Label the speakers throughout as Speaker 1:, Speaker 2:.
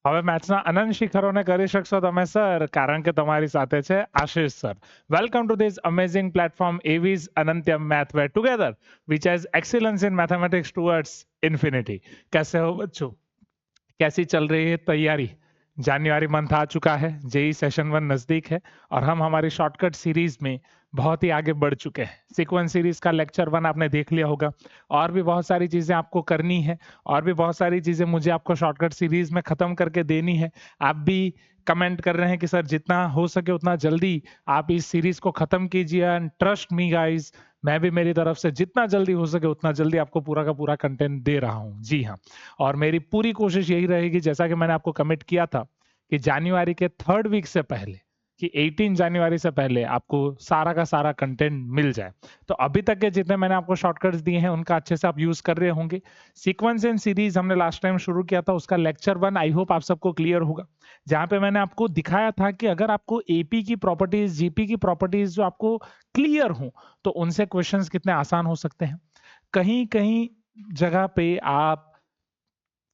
Speaker 1: હવે મેથ્સના અનંત શિખરોને કરી શકશો તમે સર, કારણ કે તમારી સાથે છે Ashish sir. Welcome to this amazing platform AV's Anantyam Math, where together we chase excellence in mathematics towards infinity. कैसे हो बच्चों? कैसी चल रही है तैयारी? जनवरी मंथ आ चुका है, जेई सेशन 1 नजदीक है और हम हमारी शॉर्टकट सीरीज में बहुत ही आगे बढ़ चुके हैं. सीक्वेंस सीरीज का लेक्चर 1 आपने देख लिया होगा. और भी बहुत सारी चीजें आपको करनी है और भी बहुत सारी चीजें मुझे आपको शॉर्टकट सीरीज में खत्म करके देनी है. आप भी कमेंट कर रहे हैं कि सर जितना हो सके उतना जल्दी आप इस सीरीज को खत्म कीजिए, एंड ट्रस्ट मी गाइस, मैं भी मेरी तरफ से जितना जल्दी हो सके उतना जल्दी आपको पूरा का पूरा कंटेंट दे रहा हूं. जी हाँ, और मेरी पूरी कोशिश यही रहेगी, जैसा कि मैंने आपको कमिट किया था, कि जनवरी के 3rd वीक से पहले, कि 18 जनवरी से पहले आपको सारा का सारा कंटेंट मिल जाए. तो अभी तक के जितने मैंने आपको शॉर्टकट्स दिए हैं उनका अच्छे से आप यूज कर रहे होंगे. सीक्वेंस एंड सीरीज हमने लास्ट टाइम शुरू किया था, उसका लेक्चर 1 आई होप आप सबको क्लियर होगा, जहां पे मैंने आपको दिखाया था कि अगर आपको एपी की प्रॉपर्टीज, जीपी की प्रॉपर्टीज जो आपको क्लियर हो, तो उनसे क्वेश्चंस कितने आसान हो सकते हैं. कहीं कहीं जगह पे आप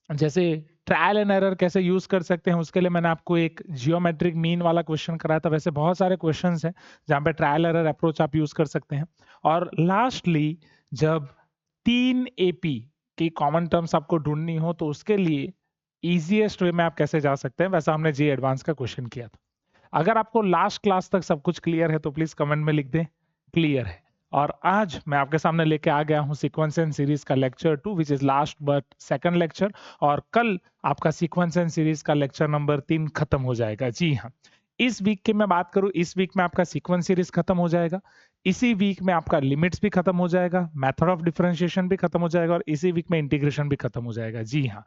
Speaker 1: जैसे ट्रायल एंड एरर कैसे यूज कर सकते हैं, उसके लिए मैंने आपको एक जियोमेट्रिक मीन वाला क्वेश्चन कराया था. वैसे बहुत सारे क्वेश्चंस हैं जहां पे ट्रायल एरर अप्रोच आप यूज कर सकते हैं. और लास्टली, जब 3 एपी की कॉमन टर्म्स आपको ढूंढनी हो, तो उसके लिए इजीएस्ट वे में आप कैसे जा सकते हैं, वैसा हमने जी एडवांस का क्वेश्चन किया था. अगर आपको लास्ट क्लास तक सब कुछ क्लियर है तो प्लीज कमेंट में लिख दें क्लियर है. और आज मैं आपके सामने लेके आ गया हूं सीक्वेंस एंड सीरीज का lecture 2, which is last but second lecture. और कल आपका सीक्वेंस एंड सीरीज का लेक्चर नंबर 3 खत्म हो जाएगा. जी हाँ, इस वीक की मैं बात करूं, इस वीक में आपका सीक्वेंस सीरीज खत्म हो जाएगा. इसी वीक में आपका लिमिट्स भी खत्म हो जाएगा, मेथड ऑफ डिफरेंशिएशन भी खत्म हो जाएगा, और इसी वीक में इंटीग्रेशन भी खत्म हो जाएगा. जी हाँ,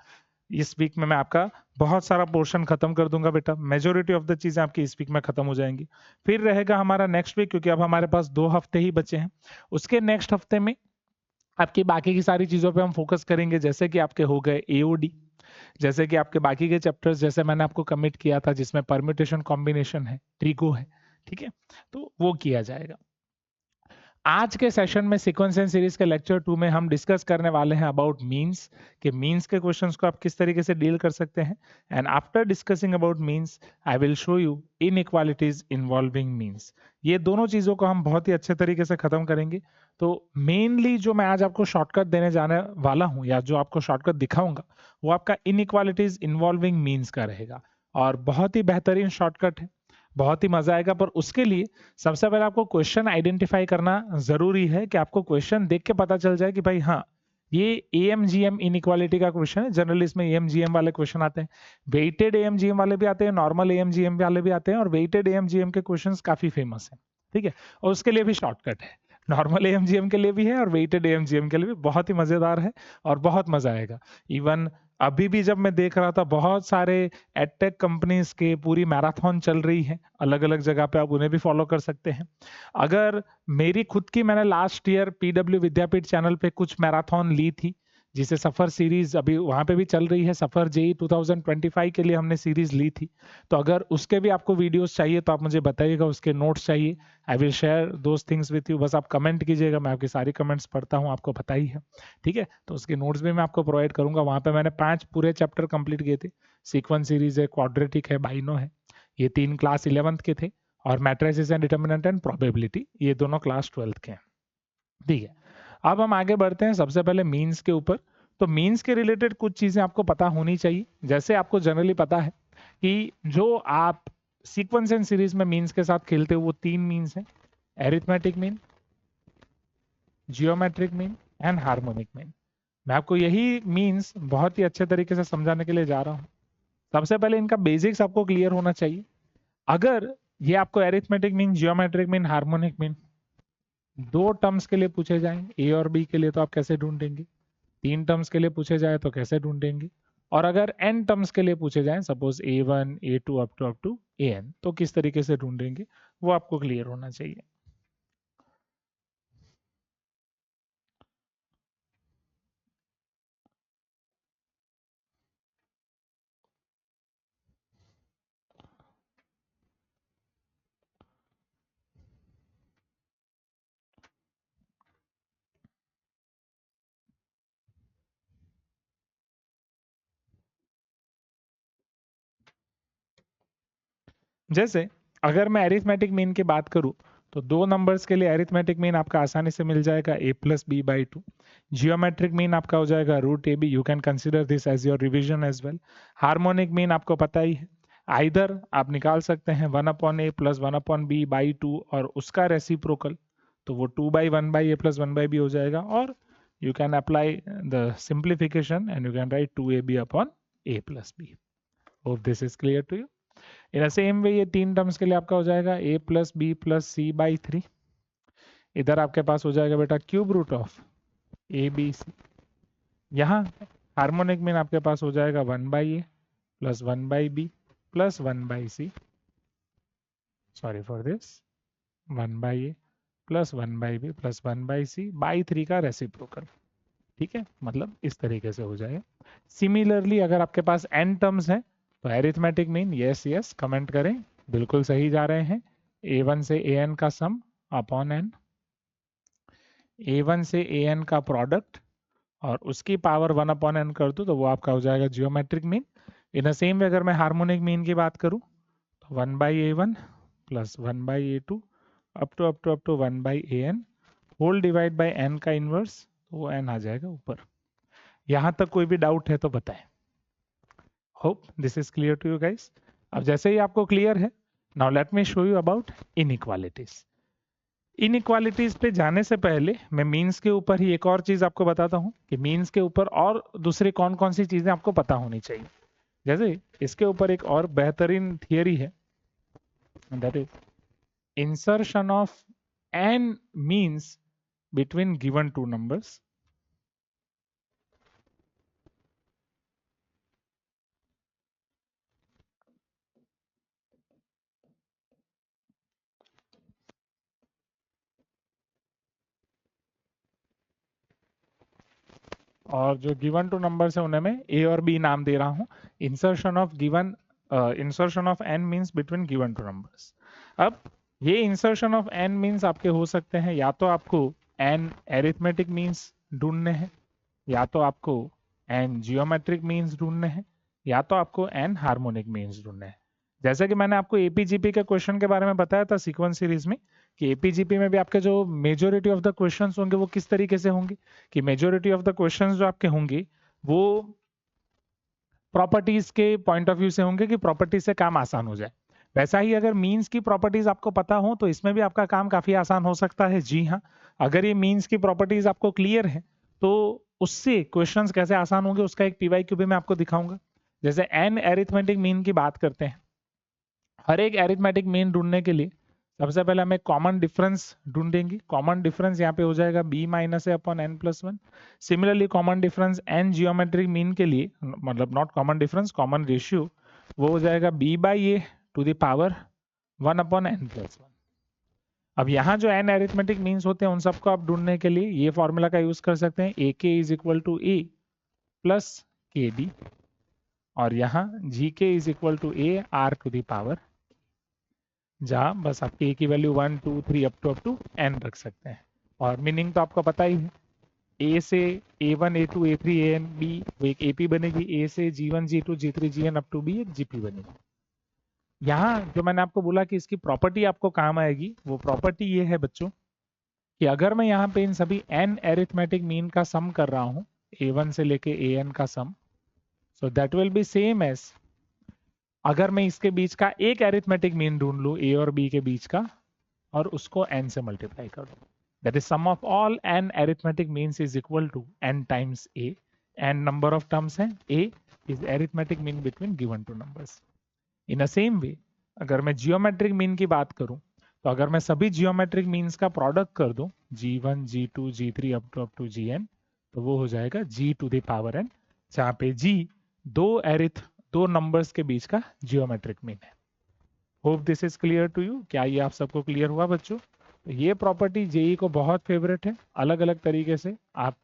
Speaker 1: इस वीक में मैं आपका बहुत सारा पोर्शन खत्म कर दूंगा बेटा. मेजोरिटी ऑफ द चीजें आपकी इस वीक में खत्म हो जाएंगी. फिर रहेगा हमारा नेक्स्ट वीक, क्योंकि अब हमारे पास 2 हफ्ते ही बचे हैं. उसके नेक्स्ट हफ्ते में आपकी बाकी की सारी चीजों पे हम फोकस करेंगे, जैसे कि आपके हो गए एओडी, जैसे कि आपके बाकी के चैप्टर्स, जैसे मैंने आपको कमिट किया था जिसमें परम्यूटेशन कॉम्बिनेशन है, ट्रिगो है, ठीक है, तो वो किया जाएगा. आज के सेशन में सीक्वेंस एंड सीरीज के लेक्चर 2 में हम डिस्कस करने वाले हैं अबाउट मीन्स, कि मीन्स के क्वेश्चंस को आप किस तरीके से डील कर सकते हैं. And after discussing about means, I will show you inequalities involving means. ये दोनों चीजों को हम बहुत ही अच्छे तरीके से खत्म करेंगे. तो मेनली जो मैं आज आपको शॉर्टकट देने जाने वाला हूं, या जो आपको शॉर्टकट दिखाऊंगा, वो आपका इनइक्वालिटीज इन्वॉल्विंग मीन्स का रहेगा. और बहुत ही बेहतरीन शॉर्टकट है, बहुत ही मजा आएगा. पर उसके लिए सबसे पहले आपको क्वेश्चन आइडेंटिफाई करना जरूरी है, कि आपको क्वेश्चन देख के पता चल जाए कि भाई हाँ, ये एएमजीएम इनइक्वालिटी का क्वेश्चन है. जनरली इसमें एएमजीएम वाले क्वेश्चन आते हैं, वेटेड एएमजीएम वाले भी आते हैं, नॉर्मल एएमजीएम वाले भी आते हैं, और वेटेड एएमजीएम के क्वेश्चंस काफी फेमस हैं. ठीक है, और उसके लिए भी शॉर्टकट है. नॉर्मल एएमजीएम के लिए भी है और वेटेड एएमजीएम के लिए भी. बहुत ही मजेदार है और बहुत मजा आएगा. इवन अभी भी जब मैं देख रहा था, बहुत सारे एडटेक कंपनीज के पूरी मैराथन चल रही है अलग अलग जगह पे, आप उन्हें भी फॉलो कर सकते हैं. अगर मेरी खुद की, मैंने लास्ट ईयर पीडब्ल्यू विद्यापीठ चैनल पे कुछ मैराथन ली थी, जिसे सफर सीरीज अभी वहां पे भी चल रही है. सफर जेई 2025 के लिए हमने सीरीज ली थी. तो अगर उसके भी आपको वीडियोस चाहिए तो आप मुझे बताइएगा, उसके नोट्स चाहिए, I will share those things with you. बस आप कमेंट कीजिएगा, मैं आपकी सारी कमेंट्स पढ़ता हूँ, आपको पता ही है. ठीक है, तो उसके नोट्स भी मैं आपको प्रोवाइड करूंगा. वहां पे मैंने 5 पूरे चैप्टर कंप्लीट किए थे. सीक्वेंस सीरीज है, क्वाड्रेटिक है, बाइनो है, ये 3 क्लास 11th के थे. और matrices and determinant and probability, ये दोनों क्लास 12th के हैं. ठीक है, अब हम आगे बढ़ते हैं सबसे पहले मीन्स के ऊपर. तो मीन्स के रिलेटेड कुछ चीजें आपको पता होनी चाहिए. जैसे आपको जनरली पता है कि जो आप सीक्वेंस एंड सीरीज में मीन्स के साथ खेलते हो, वो 3 मीन्स हैं: arithmetic mean, geometric mean and harmonic mean. मैं आपको यही मीन्स बहुत ही अच्छे तरीके से समझाने के लिए जा रहा हूँ. सबसे पहले इनका बेसिक्स आपको क्लियर होना चाहिए. अगर ये आपको arithmetic mean, geometric mean, harmonic mean 2 terms के लिए पूछे जाएं, ए और बी के लिए, तो आप कैसे ढूंढेंगे? 3 टर्म्स के लिए पूछे जाए तो कैसे ढूंढेंगे? और अगर n टर्म्स के लिए पूछे जाएं, suppose A1 A2 up to an, तो किस तरीके से ढूंढेंगे, वो आपको क्लियर होना चाहिए. जैसे अगर मैं एरिथमेटिक मीन की बात करूं तो दो नंबर्स के लिए एरिथमेटिक मीन आपका आसानी से मिल जाएगा a+b/2। जियोमेट्रिक मीन आपका हो जाएगा √ab। You can consider this as your revision as well. Harmonic mean आपको पता ही है, आइदर आप निकाल सकते हैं 1/a + 1/b/2 और उसका रेसिप्रोकल, तो वो 2/1/a + 1/b हो जाएगा, और you can apply the simplification and you can write 2ab/a + b। Hope this is clear to you। In the same way ये तीन टर्म्स के लिए आपका हो जाएगा a + b + c/3। इधर आपके पास हो जाएगा बेटा क्यूब रूट ऑफ abc। यहाँ हार्मोनिक मीन आपके पास हो जाएगा 1/a + 1/b + 1/c। Sorry for this, 1/a + 1/b + 1/c/3 का रेसिप्रोकल। ठीक है, मतलब इस तरीके से हो जाएगा। सिमिलरली अगर आपके पास n टर्म्स हैं तो एरिथमेटिक मीन यस कमेंट करें, बिल्कुल सही जा रहे हैं। a1 से an का सम अपॉन n, a1 से an का प्रोडक्ट और उसकी पावर 1/n कर दूं तो वो आपका हो जाएगा geometric mean. In the same way अगर मैं हार्मोनिक मीन की बात करूं तो 1/a1 + 1/a2 up to 1/an whole divide by n का इनवर्स, तो वो n आ जाएगा ऊपर। यहां तक कोई भी डाउट है तो बताएं। Hope this is clear to you guys. अब जैसे ही आपको क्लियर है, now let me show you about inequalities. Inequalities पे जाने से पहले मैं मीन्स के ऊपर ही एक और चीज आपको बताता हूं कि मीन्स के ऊपर और दूसरी कौन कौन सी चीजें आपको पता होनी चाहिए। जैसे इसके ऊपर एक और बेहतरीन थियरी है, that is insertion of n means between given two numbers. और जो गिवन टू नंबर्स है उन्हें मैं ए और बी नाम दे रहा हूं। Insertion of n means between given two numbers. अब ये इंसर्शन ऑफ एन मीन्स आपके हो सकते हैं, या तो आपको एन एरिथमेटिक मीन्स ढूंढने हैं, या तो आपको एन जियोमेट्रिक मीन्स ढूंढने हैं, या तो आपको एन हार्मोनिक मीन्स ढूंढने हैं। जैसे कि मैंने आपको एपीजीपी के क्वेश्चन के बारे में बताया था सीक्वेंस सीरीज में, कि एपीजीपी में भी आपके जो मेजोरिटी ऑफ द क्वेश्चंस होंगे वो किस तरीके से होंगे, कि मेजोरिटी ऑफ द क्वेश्चंस जो आपके होंगे वो प्रॉपर्टीज के पॉइंट ऑफ व्यू से होंगे कि प्रॉपर्टीज से काम आसान हो जाए। वैसा ही अगर मीन्स की प्रॉपर्टीज आपको पता हो तो इसमें भी आपका काम काफी आसान हो सकता है। जी हाँ, अगर ये मीन्स की प्रॉपर्टीज आपको क्लियर है तो उससे क्वेश्चंस कैसे आसान होंगे उसका एक पीवाईक्यू भी मैं आपको दिखाऊंगा। जैसे एन एरिथमेटिक मीन की बात करते हैं, हर एक एरिथमेटिक मीन ढूंढने के लिए सबसे पहले हमें कॉमन डिफरेंस ढूंढेंगे। कॉमन डिफरेंस यहाँ पे हो जाएगा b - a/n+1। Similarly common difference n geometric mean के लिए, मतलब not common difference, common ratio, वो हो जाएगा b/a to the power 1/n+1। अब यहाँ जो n एरिथमेटिक मीन्स होते हैं उन सबको आप ढूंढने के लिए ये फॉर्मूला का यूज कर सकते हैं, ak = a + kd, और यहाँ gk = a r to the power, जहां बस आप k की वैल्यू 1 2 3 अप टू n रख सकते हैं। और मीनिंग तो आपको पता ही है, a से a1 a2 a3 an b वो एक ap बनेगी, a से g1 g2 g3 gn up to b एक gp बनेगी। यहाँ जो मैंने आपको बोला कि इसकी प्रॉपर्टी आपको काम आएगी, वो प्रॉपर्टी ये है बच्चों कि अगर मैं यहाँ पे इन सभी n एरिथमेटिक मीन का सम कर रहा हूँ, a1 से लेके an का sum, so that will be same as अगर मैं इसके बीच का एक एरिथमेटिक मीन ढूंढ लूं a और b के बीच का और उसको n से मल्टीप्लाई कर दूं, that is sum of all n arithmetic means is equal to n times a। n number of terms हैं, a is arithmetic mean between given two numbers. In the same way अगर मैं geometric mean की बात करूं तो अगर मैं सभी जियोमेट्रिक मीन्स का प्रोडक्ट कर दूं g1 g2 g3 up to gn, तो वो हो जाएगा g to the power n, जहां पे g दो नंबर्स के बीच का जियोमेट्रिक मीन है। Hope this is clear to you. क्या ये आप सबको क्लियर हुआ बच्चों? तो ये प्रॉपर्टी जेई को बहुत फेवरेट है, अलग अलग तरीके से आप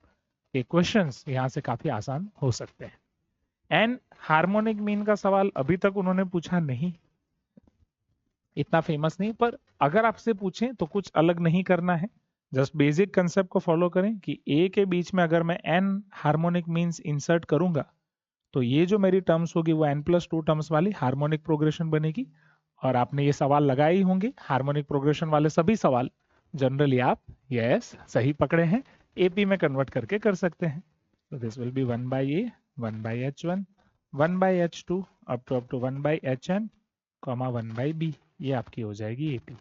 Speaker 1: के क्वेश्चंस यहाँ से काफी आसान हो सकते हैं। एंड हार्मोनिक मीन का सवाल अभी तक उन्होंने पूछा नहीं, इतना फेमस नहीं, पर अगर आपसे पूछें तो कुछ अलग नहीं करना है, जस्ट बेसिक कंसेप्ट को फॉलो करें कि ए के बीच में अगर मैं एन हार्मोनिक मीन्स इंसर्ट करूंगा तो ये जो मेरी टर्म्स होगी वो n+2 टर्म्स वाली हार्मोनिक प्रोग्रेशन बनेगी, और आपने ये सवाल लगाए ही होंगे, हार्मोनिक प्रोग्रेशन वाले सभी सवाल जनरली आप यस सही पकड़े हैं, एपी में कन्वर्ट करके कर सकते हैं। तो this will be 1 by a 1 by H1 1 by H2 up to 1 by HN comma 1 by b, ये आपकी हो जाएगी AP.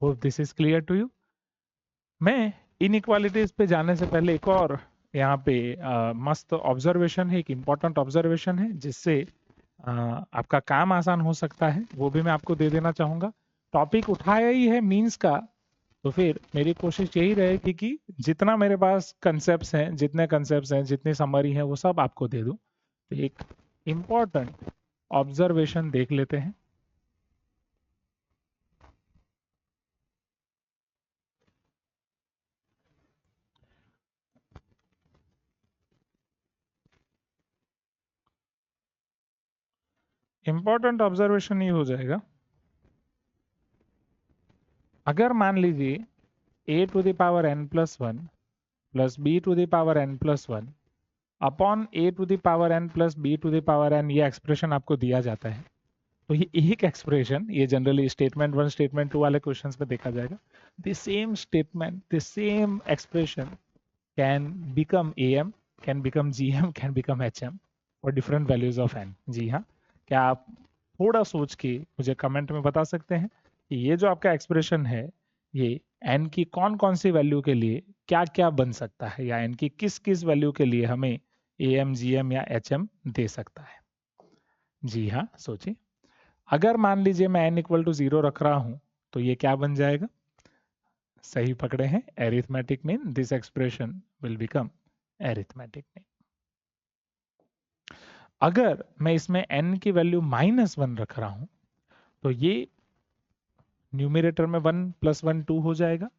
Speaker 1: Hope this is clear to you. मैं इनइक्वालिटीज पे जाने से पहले एक और यहाँ पे मस्त ऑब्जर्वेशन है, एक इम्पॉर्टेंट ऑब्जर्वेशन है जिससे आपका काम आसान हो सकता है, वो भी मैं आपको दे देना चाहूंगा। टॉपिक उठाया ही है मीन्स का, तो फिर मेरी कोशिश यही रहेगी कि जितना मेरे पास कंसेप्ट्स हैं, जितने कंसेप्ट्स हैं, जितनी समरी है, वो सब आपको दे दूं। तो एक इम्पॉर्टेंट ऑब्जर्वेशन देख लेते हैं। इंपॉर्टेंट ऑब्जर्वेशन ये हो जाएगा, अगर मान लीजिए a to the power n plus one plus b to the power n plus one upon a to the power n plus b to the power n, ये एक्सप्रेशन आपको दिया जाता है। तो ये एक एक्सप्रेशन, ये जनरली स्टेटमेंट 1 स्टेटमेंट 2 वाले क्वेश्चंस में देखा जाएगा। The same statement, the same expression can become am, can become gm, can become hm और डिफरेंट वैल्यूज ऑफ n। जी हाँ, क्या आप थोड़ा सोच के मुझे कमेंट में बता सकते हैं कि ये जो आपका एक्सप्रेशन है, ये n की कौन कौन सी वैल्यू के लिए क्या क्या बन सकता है, या n की किस किस वैल्यू के लिए हमें am, gm या hm दे सकता है? जी हाँ, सोचिए। अगर मान लीजिए मैं n इक्वल टू 0 रख रहा हूं, तो ये क्या बन जाएगा? सही पकड़े हैं, arithmetic mean. This expression will become arithmetic mean. अगर मैं इसमें n की वैल्यू -1 रख रहा हूं, तो ये न्यूमिरेटर में 1 प्लस 1 2 हो जाएगा,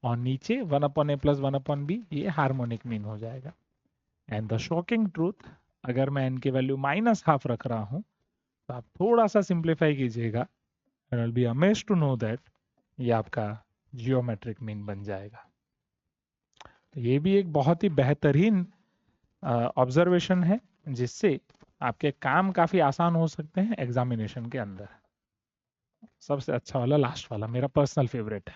Speaker 1: और नीचे 1 अपॉन ए प्लस 1 अपॉन बी, ये हार्मोनिक मीन हो जाएगा। एंड द शॉकिंग ट्रूथ, अगर मैं n की वैल्यू -12 रख रहा हूं, तो आप थोड़ा सा सिंप्लीफाई कीजिएगा, and I'll be amazed to know that ये आपका जियोमेट्रिक मीन बन जाएगा। तो ये भी एक बहुत ही बेहतरीन ऑब्जर्वेशन है, जिससे आपके काम काफी आसान हो सकते हैं एग्जामिनेशन के अंदर। सबसे अच्छा वाला लास्ट वाला मेरा पर्सनल फेवरेट है।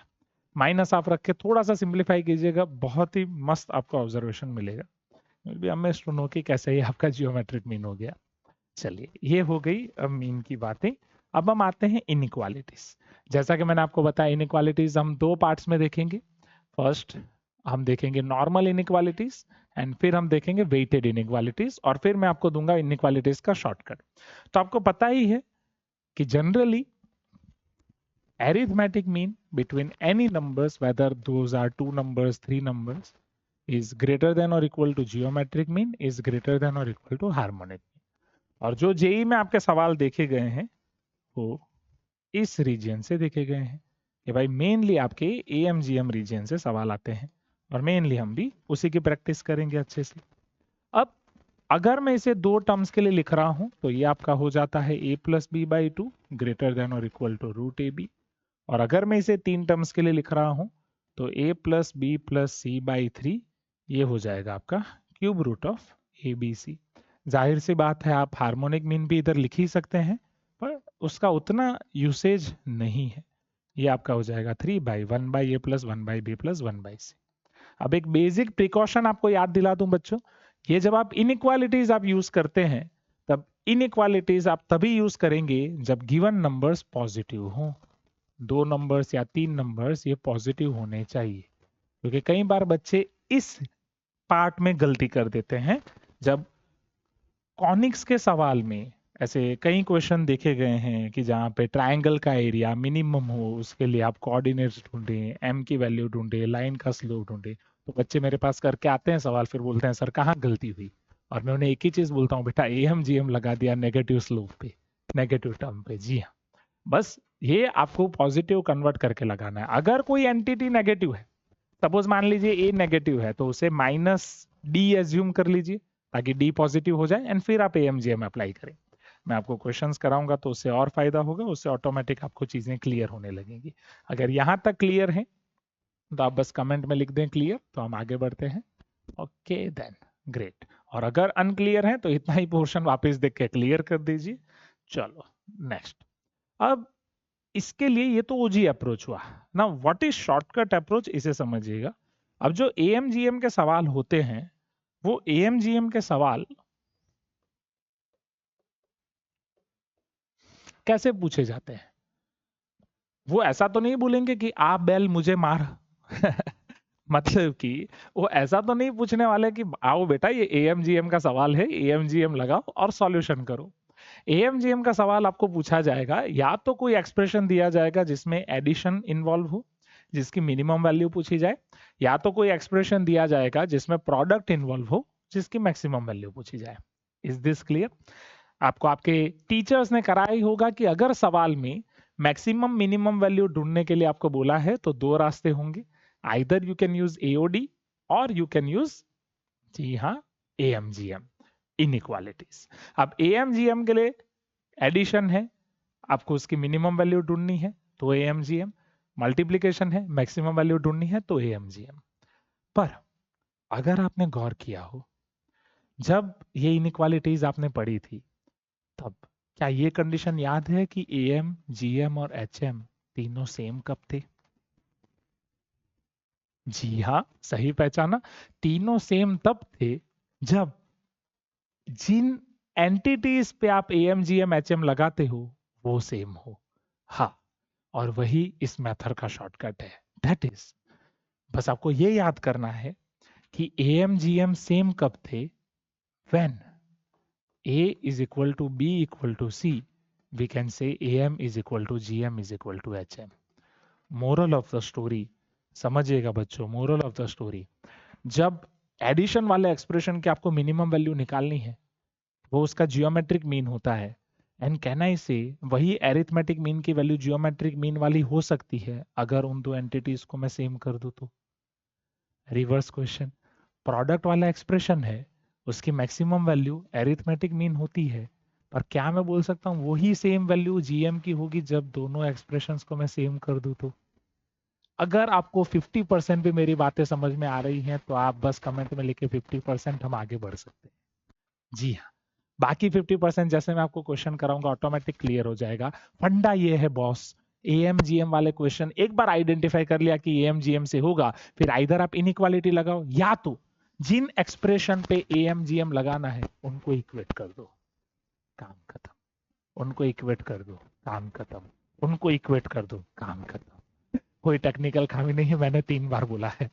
Speaker 1: माइनस आप रख के थोड़ा सा सिंप्लीफाई कीजिएगा, बहुत ही मस्त आपको ऑब्जर्वेशन मिलेगा। You'll be amazed to know कि कैसे ये आपका जियोमेट्रिक मीन हो गया। चलिए, ये हो गई अब मीन की बातें। अब हम आते हैं इनइक्वालिटीज। जैसा कि मैंने आपको बताया, इनइक्वालिटीज हम दो पार्ट्स में देखेंगे। फर्स्ट हम देखेंगे नॉर्मल इनइक्वालिटीज, एंड फिर हम देखेंगे वेटेड इनइक्वालिटीज, और फिर मैं आपको दूंगा इनइक्वालिटीज का शॉर्टकट। तो आपको पता ही है कि generally arithmetic mean between any numbers, whether those are 2 numbers, 3 numbers, is greater than or equal to geometric mean, is greater than or equal to harmonic mean। और जो जेई में आपके सवाल देखे गए हैं, वो इस रीजन से देखे गए हैं कि भाई मेनली आपके एएमजीएम रीजन से सवाल आते हैं, और मेनली हम भी उसी की प्रैक्टिस करेंगे अच्छे से। अब अगर मैं इसे दो टर्म्स के लिए लिख रहा हूं, तो ये आपका हो जाता है a plus b by two greater than और equal to root a b. और अगर मैं इसे तीन टर्म्स के लिए लिख रहा हूं, तो a plus b plus c by three, ये हो जाएगा आपका cube root of a B c. जाहिर सी बात है, आप हार्मोनिक मीन भी इधर लिख ही सकते हैं, पर उसका उतना यूसेज नहीं है। ये आपका हो जाएगा 3/1 by a plus 1 by b plus 1 by c. अब एक बेसिक प्रिकॉशन आपको याद दिला दूं बच्चों, ये जब आप इनइक्वालिटीज आप यूज करते हैं, तब इनइक्वालिटीज आप तभी यूज करेंगे जब गिवन नंबर्स पॉजिटिव हों। दो नंबर्स या तीन नंबर्स ये पॉजिटिव होने चाहिए, क्योंकि कई बार बच्चे इस पार्ट में गलती कर देते हैं। जब कॉनिक्स के सवाल में ऐसे कई क्वेश्चन देखे गए हैं कि जहाँ पे ट्रायंगल का एरिया मिनिमम हो, उसके लिए आप कोऑर्डिनेट्स ढूंढें, एम की वैल्यू ढूंढें, लाइन का स्लोप ढूंढें, तो बच्चे मेरे पास करके आते हैं सवाल, फिर बोलते हैं सर कहाँ गलती हुई। और मैं उन्हें एक ही चीज बोलता हूँ, बेटा एम जी एम लगा दिया नेगेटिव स्लोप पे, नेगेटिव टर्म पे। जी हाँ, बस ये आपको पॉजिटिव कन्वर्ट करके लगाना है। अगर कोई एंटिटी नेगेटिव है, सपोज मान लीजिए ए नेगेटिव है, तो उसे माइनस डी एज्यूम कर लीजिए ताकि डी पॉजिटिव हो जाए, एंड फिर आप एएमजीएम अप्लाई करें। मैं आपको क्वेश्चंस कराऊंगा तो उससे और फायदा होगा, उससे ऑटोमेटिक आपको चीजें क्लियर होने लगेंगी। अगर यहां तक क्लियर है तो आप बस कमेंट में लिख दें क्लियर, तो हम आगे बढ़ते हैं। Okay then, great. और अगर अनक्लियर है तो इतना ही पोर्शन वापस देख के क्लियर कर दीजिए। चलो नेक्स्ट। अब इसके लिए ये तो ओजी अप्रोच हुआ ना। व्हाट इज शॉर्टकट अप्रोच, इसे समझिएगा। अब जो एएमजीएम के सवाल होते हैं, वो एएमजीएम के सवाल कैसे पूछे जाते हैं? वो ऐसा तो नहीं बोलेंगे कि आ बैल मुझे मार मतलब कि वो ऐसा तो नहीं पूछने वाले कि आओ बेटा ये एएमजीएम का सवाल है, एएमजीएम लगाओ और सॉल्यूशन करो। एएमजीएम का सवाल आपको पूछा जाएगा, या तो कोई एक्सप्रेशन दिया जाएगा जिसमें एडिशन इन्वॉल्व हो, जिसकी मिनिमम वैल्यू पूछी जाए, या तो कोई एक्सप्रेशन दिया जाएगा जिसमें प्रोडक्ट इन्वॉल्व हो, जिसकी मैक्सिमम वैल्यू पूछी जाए। Is this clear? आपको आपके टीचर्स ने कराया ही होगा कि अगर सवाल में मैक्सिमम मिनिमम वैल्यू ढूंढने के लिए आपको बोला है तो दो रास्ते होंगे, either you can use AOD और यू कैन यूज, जी हाँ, एएमजीएम, इनइक्वालिटीज। अब एएमजीएम के लिए एडिशन है, आपको उसकी मिनिमम वैल्यू ढूंढनी है तो एएमजीएम, मल्टीप्लीकेशन है, मैक्सिमम वैल्यू ढूंढनी है तो एएमजीएम। पर अगर आपने गौर किया हो, जब ये इनइक्वालिटीज आपने पढ़ी थी, तब क्या ये कंडीशन याद है कि एएम, जीएम और एचएम तीनों सेम कब थे? जी हाँ, सही पहचाना। तीनों सेम तब थे जब जिन एंटिटीज पे आप एएम, जीएम, एचएम लगाते हो वो सेम हो। हाँ, और वही इस मेथड का शॉर्टकट है। दैट इज, बस आपको ये याद करना है कि एएम, जीएम सेम कब थे? When A is equal to B equal to C, we can say AM is equal to GM is equal to HM. Moral of the story, समझिएगा बच्चों, moral of the story, जब addition वाले expression की आपको minimum value निकालनी है, वो उसका जियोमेट्रिक मीन होता है। एंड कैन आई से वही एरिथमेटिक मीन की वैल्यू जियोमेट्रिक मीन वाली हो सकती है अगर उन दो एंटिटीज को मैं सेम कर दूं तो? रिवर्स क्वेश्चन, प्रोडक्ट वाला एक्सप्रेशन है, उसकी मैक्सिमम वैल्यू एरिथमेटिक मीन होती है, पर क्या मैं बोल सकता हूँ वही सेम वैल्यू जीएम की होगी जब दोनों एक्सप्रेशंस को मैं सेम कर दूं तो? अगर आपको 50% भी मेरी बातें समझ में आ रही हैं तो आप बस कमेंट में लिखे 50%, हम आगे बढ़ सकते हैं। जी हाँ, बाकी 50% जैसे मैं आपको क्वेश्चन कराऊंगा ऑटोमेटिक क्लियर हो जाएगा। फंडा ये है बॉस, एएम जीएम वाले क्वेश्चन एक बार आइडेंटिफाई कर लिया कि एएम जीएम से होगा, फिर आइदर आप इनइक्वालिटी लगाओ या तो जिन एक्सप्रेशन पे एएम जीएम लगाना है उनको इक्वेट कर दो, काम खत्म। उनको इक्वेट कर दो, काम खत्म। उनको इक्वेट कर दो, काम खत्म। कोई टेक्निकल खामी नहीं है, मैंने 3 बार बोला है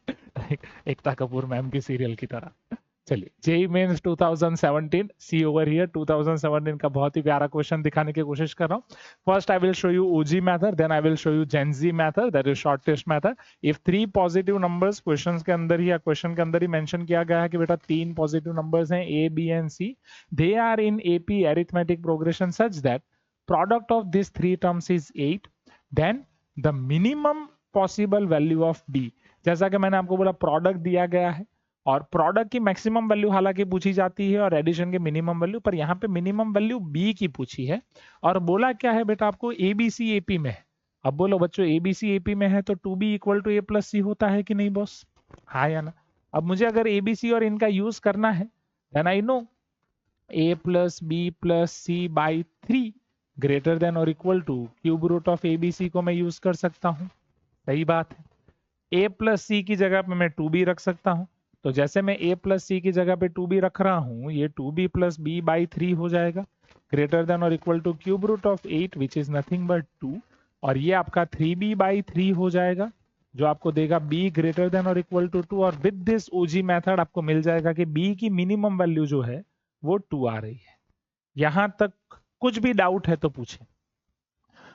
Speaker 1: एकता कपूर मैम की सीरियल की तरह। चलिए, JEE Mains 2017, see over here 2017 का बहुत ही प्यारा क्वेश्चन दिखाने की कोशिश कर रहा हूँ। First I will show you OG method, then I will show you Gen Z method, that is shortest method. If 3 positive numbers question के अंदर ही या क्वेश्चन के अंदर ही मेंशन किया गया है कि बेटा 3 पॉजिटिव नंबर्स हैं a, b and c, they are in AP arithmetic progression such that product of these 3 terms is 8, then the minimum possible value of b, जैसा कि मैंने आपको बोला प्रोडक्ट दिया गया है और प्रोडक्ट की मैक्सिमम वैल्यू हालांकि पूछी जाती है और एडिशन की मिनिमम वैल्यू, पर यहाँ पे मिनिमम वैल्यू बी की पूछी है और बोला क्या है बेटा आपको एबीसी एपी में है। अब बोलो बच्चों, एबीसी एपी में है तो 2b equal to a plus c होता है कि नहीं बॉस? हाँ या ना? अब मुझे अगर एबीसी और इनका यूज करना है, then I know a plus b plus c by 3 greater than और equal to cube root of a B c को मैं यूज कर सकता हूं। सही बात है। a प्लस सी की जगह पे मैं 2b रख सकता हूं, तो जैसे मैं a प्लस सी की जगह पे 2b रख रहा हूं, ये 2b प्लस बी बाई 3 हो जाएगा, ग्रेटर देन और equal to cube root of 8 which is nothing but 2, और ये आपका 3b बाई 3 हो जाएगा जो आपको देगा b ग्रेटर देन और इक्वल टू 2, और विद दिस ओजी मेथड आपको मिल जाएगा कि b की मिनिमम वैल्यू जो है वो 2 आ रही है। यहां तक कुछ भी डाउट है तो पूछें,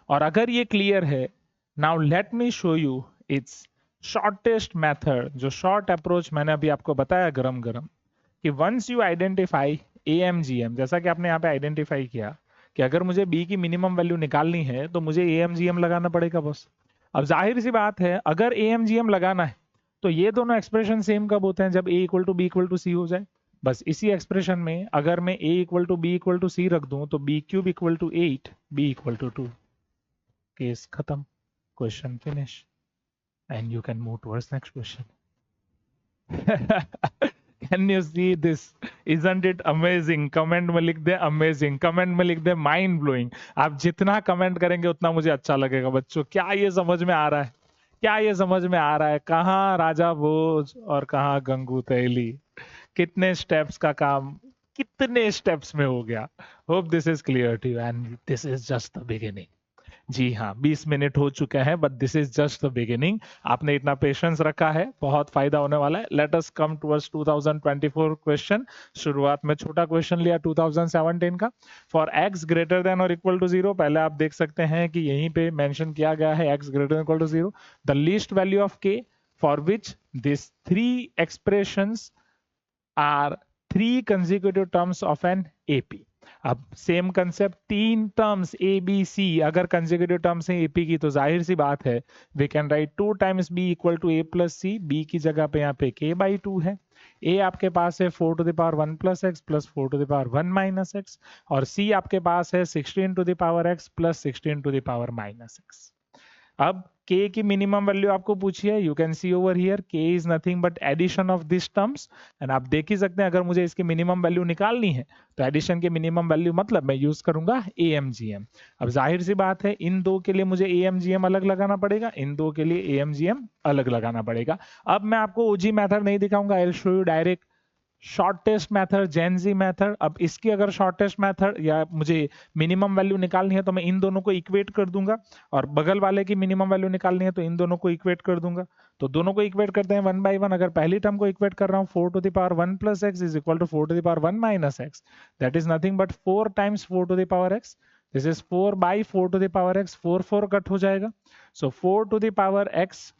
Speaker 1: और अगर ये क्लियर है, now let me show you it's shortest method, जो शॉर्ट अप्रोच मैंने अभी आपको बताया गरम गरम, कि वंस यू आइडेंटिफाई एएमजीएम, जैसा कि आपने यहाँ पे आइडेंटिफाई किया कि अगर मुझे बी की मिनिमम वैल्यू निकालनी है तो मुझे एएमजीएम लगाना पड़ेगा बॉस। अब जाहिर सी बात है, अगर एएमजीएम लगाना है तो ये दोनों एक्सप्रेशन सेम कब होते हैं? जब a equal to b equal to c हो जाए। बस इसी एक्सप्रेशन में अगर मैं a equal to b equal to c रख दूं तो b cube equal to 8, b equal to 2, case खत्म, question finish, and you can move towards next question. Can you see this? Isn't it amazing? Comment में लिख दे amazing, comment में लिख दे mind blowing. आप जितना कमेंट करेंगे उतना मुझे अच्छा लगेगा बच्चों। क्या ये समझ में आ रहा है? क्या ये समझ में आ रहा है? कहाँ राजा भोज और कहाँ गंगू तैली? कितने स्टेप्स का काम कितने स्टेप्स में हो गया? Hope this is clear to you and this is just the beginning. जी हाँ, 20 मिनट हो चुके हैं, but this is just the beginning. आपने इतना पेशेंस रखा है, बहुत फायदा होने वाला है। लेट अस कम टुवर्ड्स 2024 क्वेश्चन। शुरुआत में छोटा क्वेश्चन लिया 2017 का। फॉर x ग्रेटर देन और इक्वल टू 0, पहले आप देख सकते हैं कि यहीं पे मेंशन किया गया है x greater than equal to 0, the least value of k for which this three expressions are three consecutive terms of an AP. अब सेम कंसेप्ट, तीन टर्म्स ए बी सी अगर कंसेक्यूटिव टर्म्स हैं AP की, तो जाहिर सी बात है we can write 2 times b equal to a plus c. B की जगह पे यहाँ पे k बाई 2 है। ए आपके पास है 4 to the power 1 plus x plus 4 to the power 1 minus x, और सी आपके पास है 16 to the power x plus 16 to the power minus x. अब k की मिनिमम वैल्यू आपको पूछी है। You can see over here k is nothing but addition of this terms, and आप देख ही सकते हैं अगर मुझे इसकी मिनिमम वैल्यू निकालनी है तो एडिशन की मिनिमम वैल्यू मतलब मैं यूज करूंगा AMGM। अब जाहिर सी बात है इन दो के लिए मुझे AMGM अलग लगाना पड़ेगा, इन दो के लिए AMGM अलग लगाना पड़ेगा। अब मैं आपको OG मेथड नहीं दिखाऊंगा, आई will show you direct shortest method, Gen Z method. अब इसकी अगर शॉर्टेस्ट मेथड या मुझे मिनिमम वैल्यू निकालनी है तो मैं इन दोनों को इक्वेट कर दूंगा, और बगल वाले की मिनिमम वैल्यू निकालनी है तो इन दोनों को इक्वेट कर दूंगा। तो दोनों को इक्वेट करते हैं 1 बाई 1। अगर पहली टर्म को इक्वेट कर रहा हूँ 4 to the power 1 plus x is equal to 4 to the power 1 minus x, that is nothing but 4 times 4 to the power x. This is 4 by 4 to the power x, 4 4 cut हो जाएगा। So 4 to the power x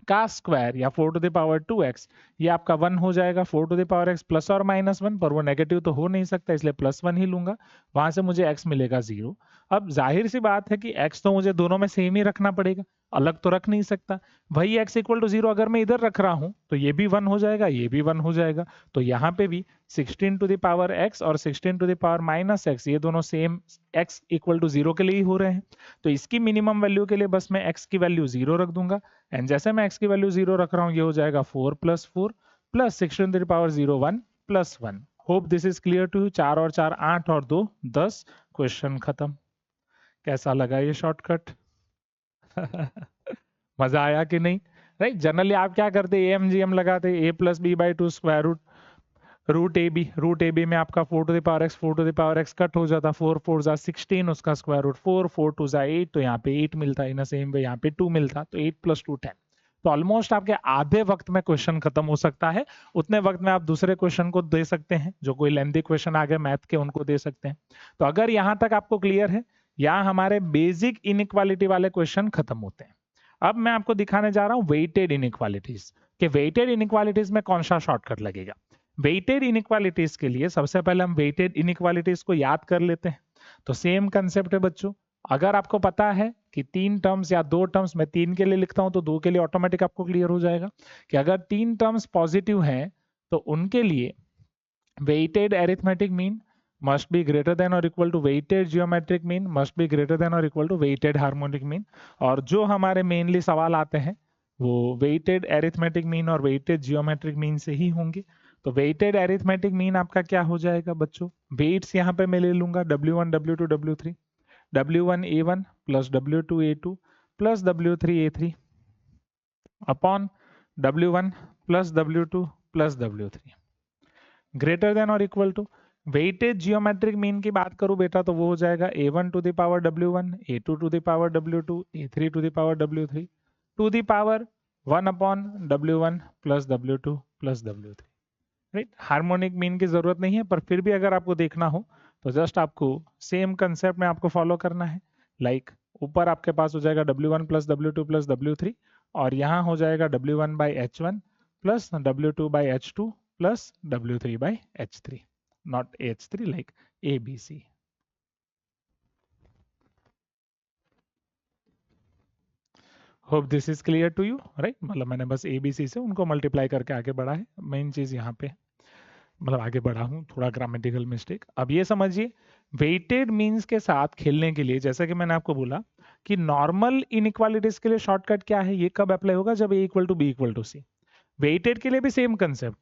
Speaker 1: का square या 4 to the power 2x, ये आपका 1 हो जाएगा। 4 to the power x plus और minus 1, पर वो नेगेटिव तो हो नहीं सकता इसलिए प्लस 1 ही लूंगा। वहां से मुझे x मिलेगा 0। अब जाहिर सी बात है कि x तो मुझे दोनों में सेम ही रखना पड़ेगा, अलग तो रख नहीं सकता। वही x इक्वल टू 0 अगर मैं इधर रख रहा हूं तो ये भी 1 हो जाएगा, ये भी 1 हो जाएगा। तो यहाँ पे भी 16 टू द पावर x और 16 to the power minus x, ये दोनों सेम x इक्वल टू 0 के लिए ही हो रहे हैं। तो इसकी मिनिमम वैल्यू के लिए बस मैं x की वैल्यू 0 रख दूंगा, एंड जैसे मैं x की वैल्यू 0 रख रहा हूं ये हो जाएगा 4 plus 4 plus 16 to the power 0 1 plus 1। Hope this is clear to you. 4 और 4 8 और 2 10, क्वेश्चन खत्म। कैसा लगा ये शॉर्टकट? मजा आया कि नहीं? राइट, जनरली आप क्या करते, AMGM लगाते, a plus b by 2 square root root a b में आपका 4 to the power x 4 to the power x cut हो जाता, 4 4 जा 16 उसका स्क्वायर रूट 4 4 2 जा 8, तो यहाँ पे 8 मिलता है। इन सेम वे यहाँ पे 2 मिलता, तो 8 प्लस 2 10। तो ऑलमोस्ट आपके आधे वक्त में क्वेश्चन खत्म हो सकता है। उतने वक्त में आप दूसरे क्वेश्चन को दे सकते हैं, जो कोई लेंथी क्वेश्चन आ गए मैथ के उनको दे सकते हैं। तो अगर यहाँ तक आपको क्लियर है, यहाँ हमारे बेसिक इनइक्वालिटी वाले क्वेश्चन खत्म होते हैं। अब मैं आपको दिखाने जा रहा हूँ वेटेड इनइक्वालिटीज कि वेटेड इनइक्वालिटीज में कौन सा शॉर्टकट लगेगा। वेटेड इनइक्वालिटीज के लिए सबसे पहले हम वेटेड इनइक्वालिटीज को याद कर लेते हैं। तो सेम कंसेप्ट है बच्चों, अगर आपको पता है कि 3 टर्म्स या 2 टर्म्स, मैं 3 के लिए लिखता हूं तो 2 के लिए ऑटोमेटिक आपको क्लियर हो जाएगा कि अगर 3 टर्म्स पॉजिटिव हैं तो उनके लिए weighted arithmetic mean must be greater than or equal to weighted geometric mean must be greater than or equal to weighted harmonic mean। और जो हमारे मेनली सवाल आते हैं वो weighted arithmetic mean और weighted geometric mean से ही होंगे। तो weighted arithmetic mean आपका क्या हो जाएगा बच्चों? वेट्स यहाँ पे मैं ले लूंगा W1 W2 W3, W1 A1 plus W2 A2 plus W3 A3 upon W1 plus W2 plus W3 greater than और equal to. Weighted geometric mean की बात करूं बेटा तो वो हो जाएगा A1 to the power W1 A2 to the power W2 A3 to the power W3 to the power 1 upon W1 plus W2 plus W3। Right, harmonic mean की जरूरत नहीं है, पर फिर भी अगर आपको देखना हो तो जस्ट आपको सेम कंसेप्ट में आपको फॉलो करना है। लाइक ऊपर आपके पास हो जाएगा W1 plus W2 plus W3, और यहाँ हो जाएगा W1 by H1 plus W2 by H2 plus W3 by H3, not H3 like ABC। Hope this is clear to you. Right, मतलब मैंने बस ABC से उनको मल्टीप्लाई करके आगे बढ़ा है, मेन चीज यहाँ पे मतलब आगे बढ़ा हूँ, थोड़ा ग्रामेटिकल मिस्टेक। अब ये समझिए वेटेड मीन्स के साथ खेलने के लिए, जैसा कि मैंने आपको बोला कि नॉर्मल इनइक्वालिटीज के लिए शॉर्टकट क्या है, ये कब अप्लाई होगा, जब A equal to B equal to C। Weighted के लिए भी सेम कंसेप्ट,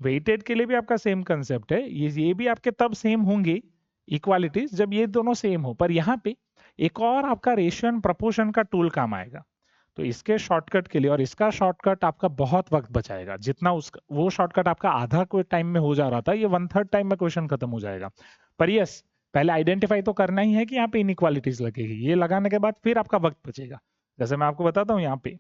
Speaker 1: वेटेड के लिए भी आपका सेम कंसेप्ट है, ये भी आपके तब सेम होंगे इक्वालिटीज जब ये दोनों सेम हो, पर यहाँ पे एक और आपका रेशियो एंड प्रोपोर्शन का टूल काम आएगा। तो इसके शॉर्टकट के लिए और इसका शॉर्टकट आपका बहुत वक्त बचाएगा, जितना उसका वो शॉर्टकट आपका आधा कोई टाइम में हो जा रहा था, ये 1/3 टाइम में क्वेश्चन खत्म हो जाएगा। पर यस, पहले आइडेंटिफाई तो करना ही है कि यहाँ पे इनइक्वालिटीज लगेगी, ये लगाने के बाद फिर आपका वक्त बचेगा। जैसे मैं आपको बताता हूँ, यहाँ पे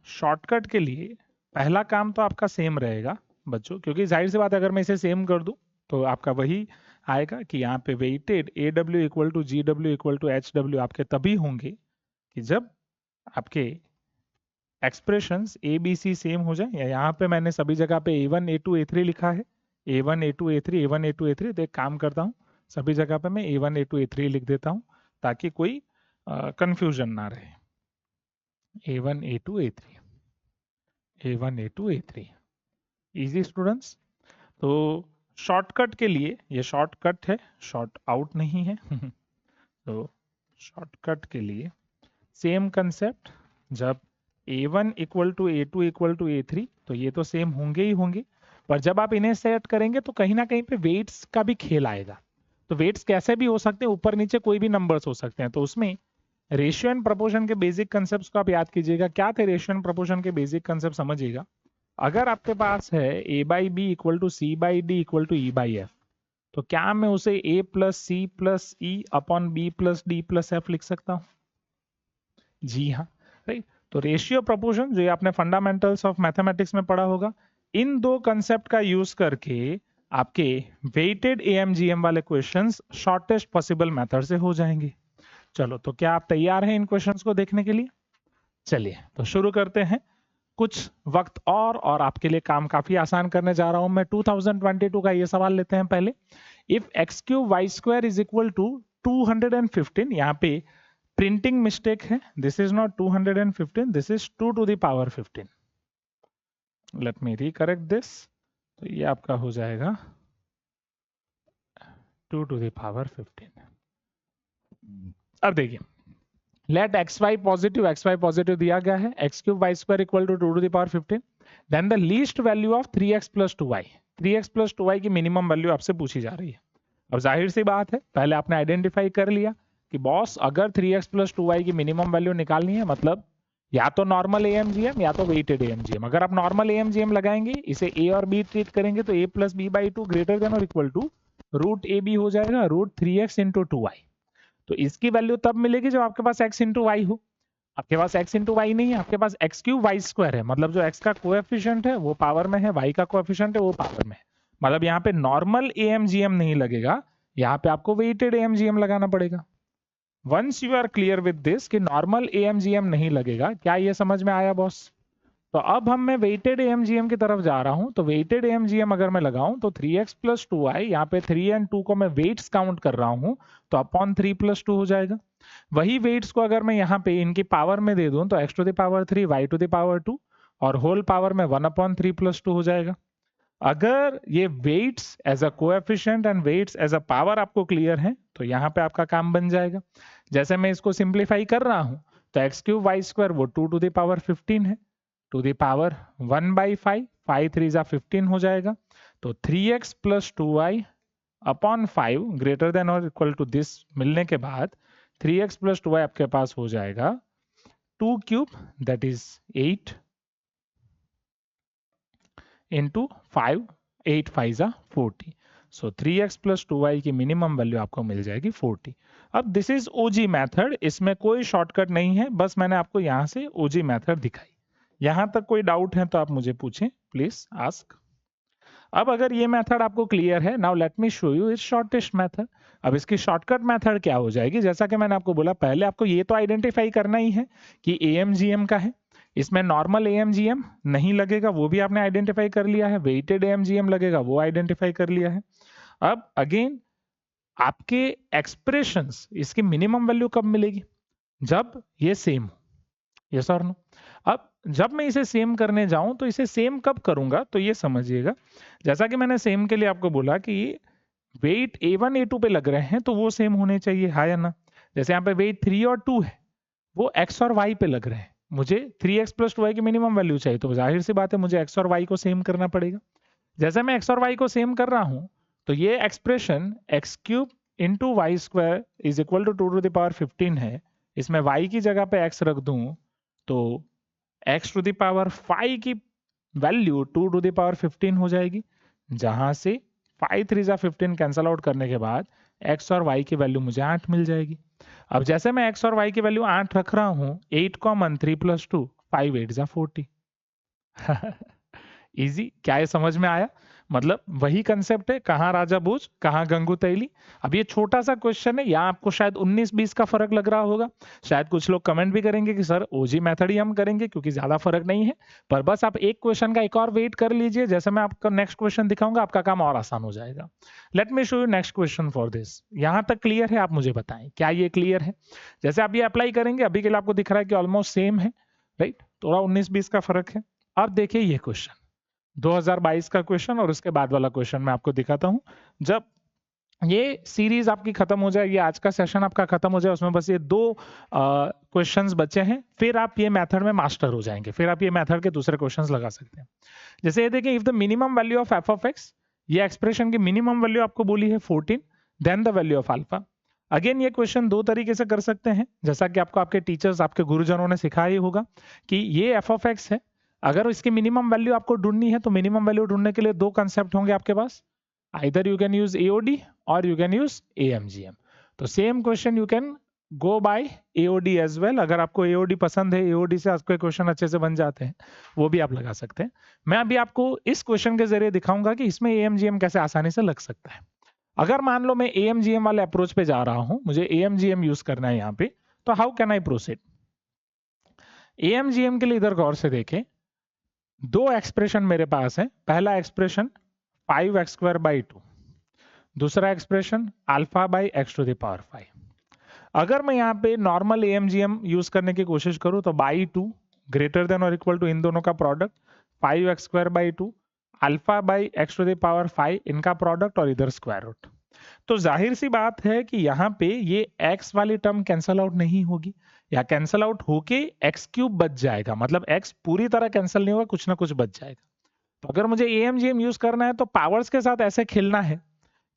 Speaker 1: शॉर्टकट के लिए पहला काम तो आपका सेम रहेगा बच्चों, क्योंकि जाहिर सी बात है अगर मैं इसे सेम कर दूं तो आपका वही आएगा कि यहाँ पे weighted A W equal to G W equal to H W आपके तभी होंगे कि जब आपके expressions A B C same हो जाए। या यहाँ पे मैंने सभी जगह पे A1 A2 A3 लिखा है, A1 A2 A3 A1 A2 A3। तो एक काम करता हूँ, सभी जगह पे मैं A1 A2 A3 लिख देता हूँ ताकि कोई कंफ्यूजन ना रहे। A1 A2 A3 A1 A2 A3 easy students. तो शॉर्टकट के लिए, ये शॉर्टकट है, शॉर्ट आउट नहीं है तो शॉर्टकट के लिए सेम कंसेप्ट, जब A1 equal to A2 equal to A3 तो ये तो सेम होंगे ही होंगे, पर जब आप इन्हें सेट करेंगे तो कहीं ना कहीं पे वेट्स का भी खेल आएगा। तो वेट्स कैसे भी हो सकते हैं, ऊपर नीचे कोई भी नंबर्स हो सकते हैं। तो उसमें रेशियो एंड प्रोपोर्शन के बेसिक कंसेप्ट को आप याद कीजिएगा। क्या थे रेशियो एंड प्रोपोर्शन के बेसिक कंसेप्ट, समझिएगा। अगर आपके पास है a by b equal to c by d equal to e by f, तो क्या मैं उसे a plus c plus e upon b plus d plus f लिख सकता हूं? जी हाँ, राइट। तो रेशियो प्रोपोर्शन जो आपने फंडामेंटल्स ऑफ मैथमेटिक्स में पढ़ा होगा, इन दो कंसेप्ट का यूज करके आपके वेटेड एएमजीएम वाले क्वेश्चंस शॉर्टेस्ट पॉसिबल मेथड से हो जाएंगे। चलो, तो क्या आप तैयार हैं इन क्वेश्चंस को देखने के लिए? चलिए तो शुरू करते हैं। कुछ वक्त और आपके लिए काम काफी आसान करने जा रहा हूं मैं। 2022 का ये सवाल लेते हैं पहले। If x cube y square is equal to 215, यहाँ पे प्रिंटिंग मिस्टेक है, this is not 215, this is 2 to the power 15। Let me recorrect this. तो ये आपका हो जाएगा 2 टू द पावर 15। अब देखिए, लेट एक्स वाई पॉजिटिव दिया गया है, x cube y square equal to 2 to the power 15, then the least value of 3x plus 2y। 3x plus 2y की मिनिमम वैल्यू आपसे पूछी जा रही है। अब जाहिर सी बात है, पहले आपने आइडेंटिफाई कर लिया कि बॉस अगर 3x प्लस 2y की मिनिमम वैल्यू निकालनी है, मतलब या तो नॉर्मल एएमजीएम या तो वेटेड एएमजीएम। अगर आप नॉर्मल एएमजीएम लगाएंगे, इसे a और b ट्रीट करेंगे, तो a plus b by 2 greater than और equal to root a b हो जाएगा रूट 3x इंटू 2y। तो इसकी वैल्यू तब मिलेगी जब आपके पास x इंटू वाई हो। आपके पास x इंटू वाई नहीं है, आपके पास x क्यूब वाई स्क्वायर है, मतलब जो x का कोएफिशिएंट है वो पावर में है, y का कोएफिशिएंट है वो पावर में है। मतलब यहाँ पे नॉर्मल एएमजीएम नहीं लगेगा, यहाँ पे आपको वेटेड एएमजीएम लगाना पड़ेगा। Once you are clear with this कि नॉर्मल एएमजीएम नहीं लगेगा, क्या ये समझ में आया बॉस? तो अब हम मैं वेटेड एएमजीएम की तरफ जा रहा हूं। तो वेटेड एएमजीएम अगर मैं लगाऊं तो 3x प्लस 2y, यहाँ पे 3 एंड 2 को मैं वेट्स काउंट कर रहा हूं, तो अपॉन 3 प्लस 2 हो जाएगा। वही वेट्स को अगर मैं यहाँ पे इनकी पावर में दे दूं तो x to the power 3 y to the power 2 और होल पावर में 1 अपॉन 3 प्लस 2 हो जाएगा। अगर ये weights as a coefficient and weights as a power आपको क्लियर है तो यहाँ पे आपका काम बन जाएगा। जैसे मैं इसको सिंप्लीफाई कर रहा हूं तो एक्स क्यूब वाई स्क्वायर वो 2 टू द पावर 15 है, टू द पावर 1 बाई 5, 5 3 जा 15 हो जाएगा। तो 3x plus 2y upon 5 greater than और इक्वल टू दिस मिलने के बाद 3x प्लस 2y आपके पास हो जाएगा 2 क्यूब, दैट इज 8 इंटू 5, 8 5 जा 40। सो 3x प्लस 2y की मिनिमम वैल्यू आपको मिल जाएगी 40। अब दिस इज ओजी मेथड, इसमें कोई शॉर्टकट नहीं है, बस मैंने आपको यहां से ओजी मेथड दिखाई। यहां तक कोई डाउट है तो आप मुझे पूछें, प्लीज आस्क। अब अगर ये मेथड आपको क्लियर है, now let me show you इस शॉर्टेस्ट मेथड। अब इसकी शॉर्टकट मेथड क्या हो जाएगी? जैसा कि मैंने आपको बोला, पहले आपको ये तो आइडेंटिफाई करना ही है कि एएमजीएम का है, इसमें नॉर्मल एएमजीएम नहीं लगेगा, वो भी आपने आइडेंटिफाई कर लिया है, वेटेड एएमजीएम लगेगा वो आइडेंटिफाई कर लिया है। अब अगेन आपके एक्सप्रेशंस, इसकी मिनिमम वैल्यू कब मिलेगी? जब ये सेम हो, यस और नो। अब जब मैं इसे सेम करने जाऊं तो इसे सेम कब करूंगा, तो ये समझिएगा, जैसा कि मैंने सेम के लिए आपको बोला कि वेट A1 A2 पे लग रहे हैं तो वो सेम होने चाहिए, हाँ या ना। जैसे यहाँ पे वेट 3 और 2 है, वो x और y पे लग रहे हैं, मुझे 3x प्लस 2y की मिनिमम वैल्यू चाहिए, तो जाहिर सी बात है मुझे x और y को सेम करना पड़ेगा। जैसे मैं x और y को सेम कर रहा हूं, तो ये expression x cube into y square is equal to 2 to the power 15 है। इसमें y की जगह पे x रख दूं तो x टू द पावर 5 की वैल्यू 2 टू द पावर 15 हो जाएगी, जहां से 5 3 जा 15 कैंसल आउट करने के बाद x और y की वैल्यू मुझे 8 मिल जाएगी। अब जैसे मैं x और y की वैल्यू 8 रख रहा हूं, 8 कॉमन 3 प्लस 2 5 8 जा 40। इजी, क्या ये समझ में आया? मतलब वही कंसेप्ट है, कहाँ राजा बूझ कहाँ गंगू तैली। अब ये छोटा सा क्वेश्चन है, यहाँ आपको शायद 19-20 का फर्क लग रहा होगा। शायद कुछ लोग कमेंट भी करेंगे कि सर ओजी मेथड ही हम करेंगे क्योंकि ज्यादा फर्क नहीं है। पर बस आप एक क्वेश्चन का एक और वेट कर लीजिए, जैसे मैं आपका नेक्स्ट क्वेश्चन दिखाऊंगा आपका काम और आसान हो जाएगा। Late me show you next question for this. यहाँ तक क्लियर है? आप मुझे बताएं क्या ये क्लियर है? जैसे आप ये अप्लाई करेंगे, अभी के लिए आपको दिख रहा है कि ऑलमोस्ट सेम है, राइट? थोड़ा 19-20 का फर्क है। अब देखिए ये क्वेश्चन 2022 का क्वेश्चन और उसके बाद वाला क्वेश्चन मैं आपको दिखाता हूं। जब ये सीरीज आपकी खत्म हो जाए, ये आज का सेशन आपका खत्म हो जाए, उसमें बस ये 2 क्वेश्चंस बचे हैं, फिर आप ये मेथड में मास्टर हो जाएंगे, फिर आप ये मेथड के दूसरे क्वेश्चंस लगा सकते हैं। जैसे ये देखिए, if the minimum value of f of x, ये एक्सप्रेशन की मिनिमम वैल्यू आपको बोली है 14, then the value of alpha. Again ये क्वेश्चन 2 तरीके से कर सकते हैं, जैसा कि आपको आपके टीचर्स आपके गुरुजनों ने सिखाया ही होगा कि ये एफ ऑफ एक्स है, अगर इसकी मिनिमम वैल्यू आपको ढूंढनी है तो मिनिमम वैल्यू ढूंढने के लिए 2 कंसेप्ट होंगे आपके पास, either you can use AOD और यू कैन यूज एएमजीएम। तो same question you can go by AOD as well. अगर आपको एओडी पसंद है, एओडी से आपके क्वेश्चन अच्छे से बन जाते हैं, वो भी आप लगा सकते हैं। मैं अभी आपको इस क्वेश्चन के जरिए दिखाऊंगा कि इसमें एएमजीएम कैसे आसानी से लग सकता है। अगर मान लो मैं एएमजीएम वाले अप्रोच पे जा रहा हूं, मुझे एएमजीएम यूज करना है यहाँ पे, तो हाउ कैन आई प्रोसीड? एएमजीएम के लिए इधर गौर से देखें, 2 एक्सप्रेशन मेरे पास है। पहला एक्सप्रेशन 5x स्क्वायर बाई 2, दूसरा expression alpha by x to the power 5। अगर मैं यहाँ पे नॉर्मल एएमजीएम यूज करने की कोशिश करूं तो बाई 2 ग्रेटर देन और इक्वल टू इन दोनों का product, 5x square by 2 alpha by x to the power 5 इनका प्रोडक्ट और इधर स्क्वायर रूट। तो जाहिर सी बात है कि यहाँ पे ये x वाली टर्म कैंसल आउट नहीं होगी, या कैंसल आउट होके x क्यूब बच जाएगा, मतलब x पूरी तरह कैंसल नहीं होगा, कुछ ना कुछ बच जाएगा। तो अगर मुझे एएमजीएम यूज करना है तो पावर्स के साथ ऐसे खेलना है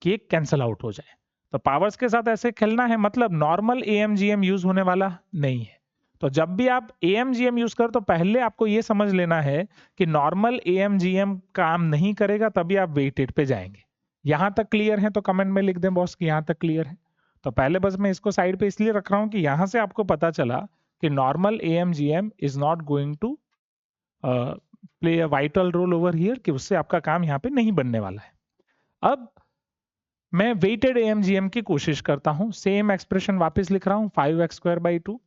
Speaker 1: कि एक कैंसल आउट हो जाए। तो पावर्स के साथ ऐसे खेलना है मतलब नॉर्मल एएमजीएम यूज होने वाला नहीं है। तो जब भी आप एएमजीएम यूज कर तो पहले आपको ये समझ लेना है कि नॉर्मल एएमजीएम काम नहीं करेगा, तभी आप वेटेड पे जाएंगे। यहां तक क्लियर है तो कमेंट में लिख दें बॉस कि यहां तक क्लियर है। तो पहले बस मैं इसको साइड पे इसलिए रख रहा हूं कि यहां से आपको पता चला कि normal AMGM is not going to play a vital role over here, कि उससे आपका काम यहाँ पे नहीं बनने वाला है। अब मैं वेटेड एएमजीएम की कोशिश करता हूं, सेम एक्सप्रेशन वापस लिख रहा हूं, 5x square by 2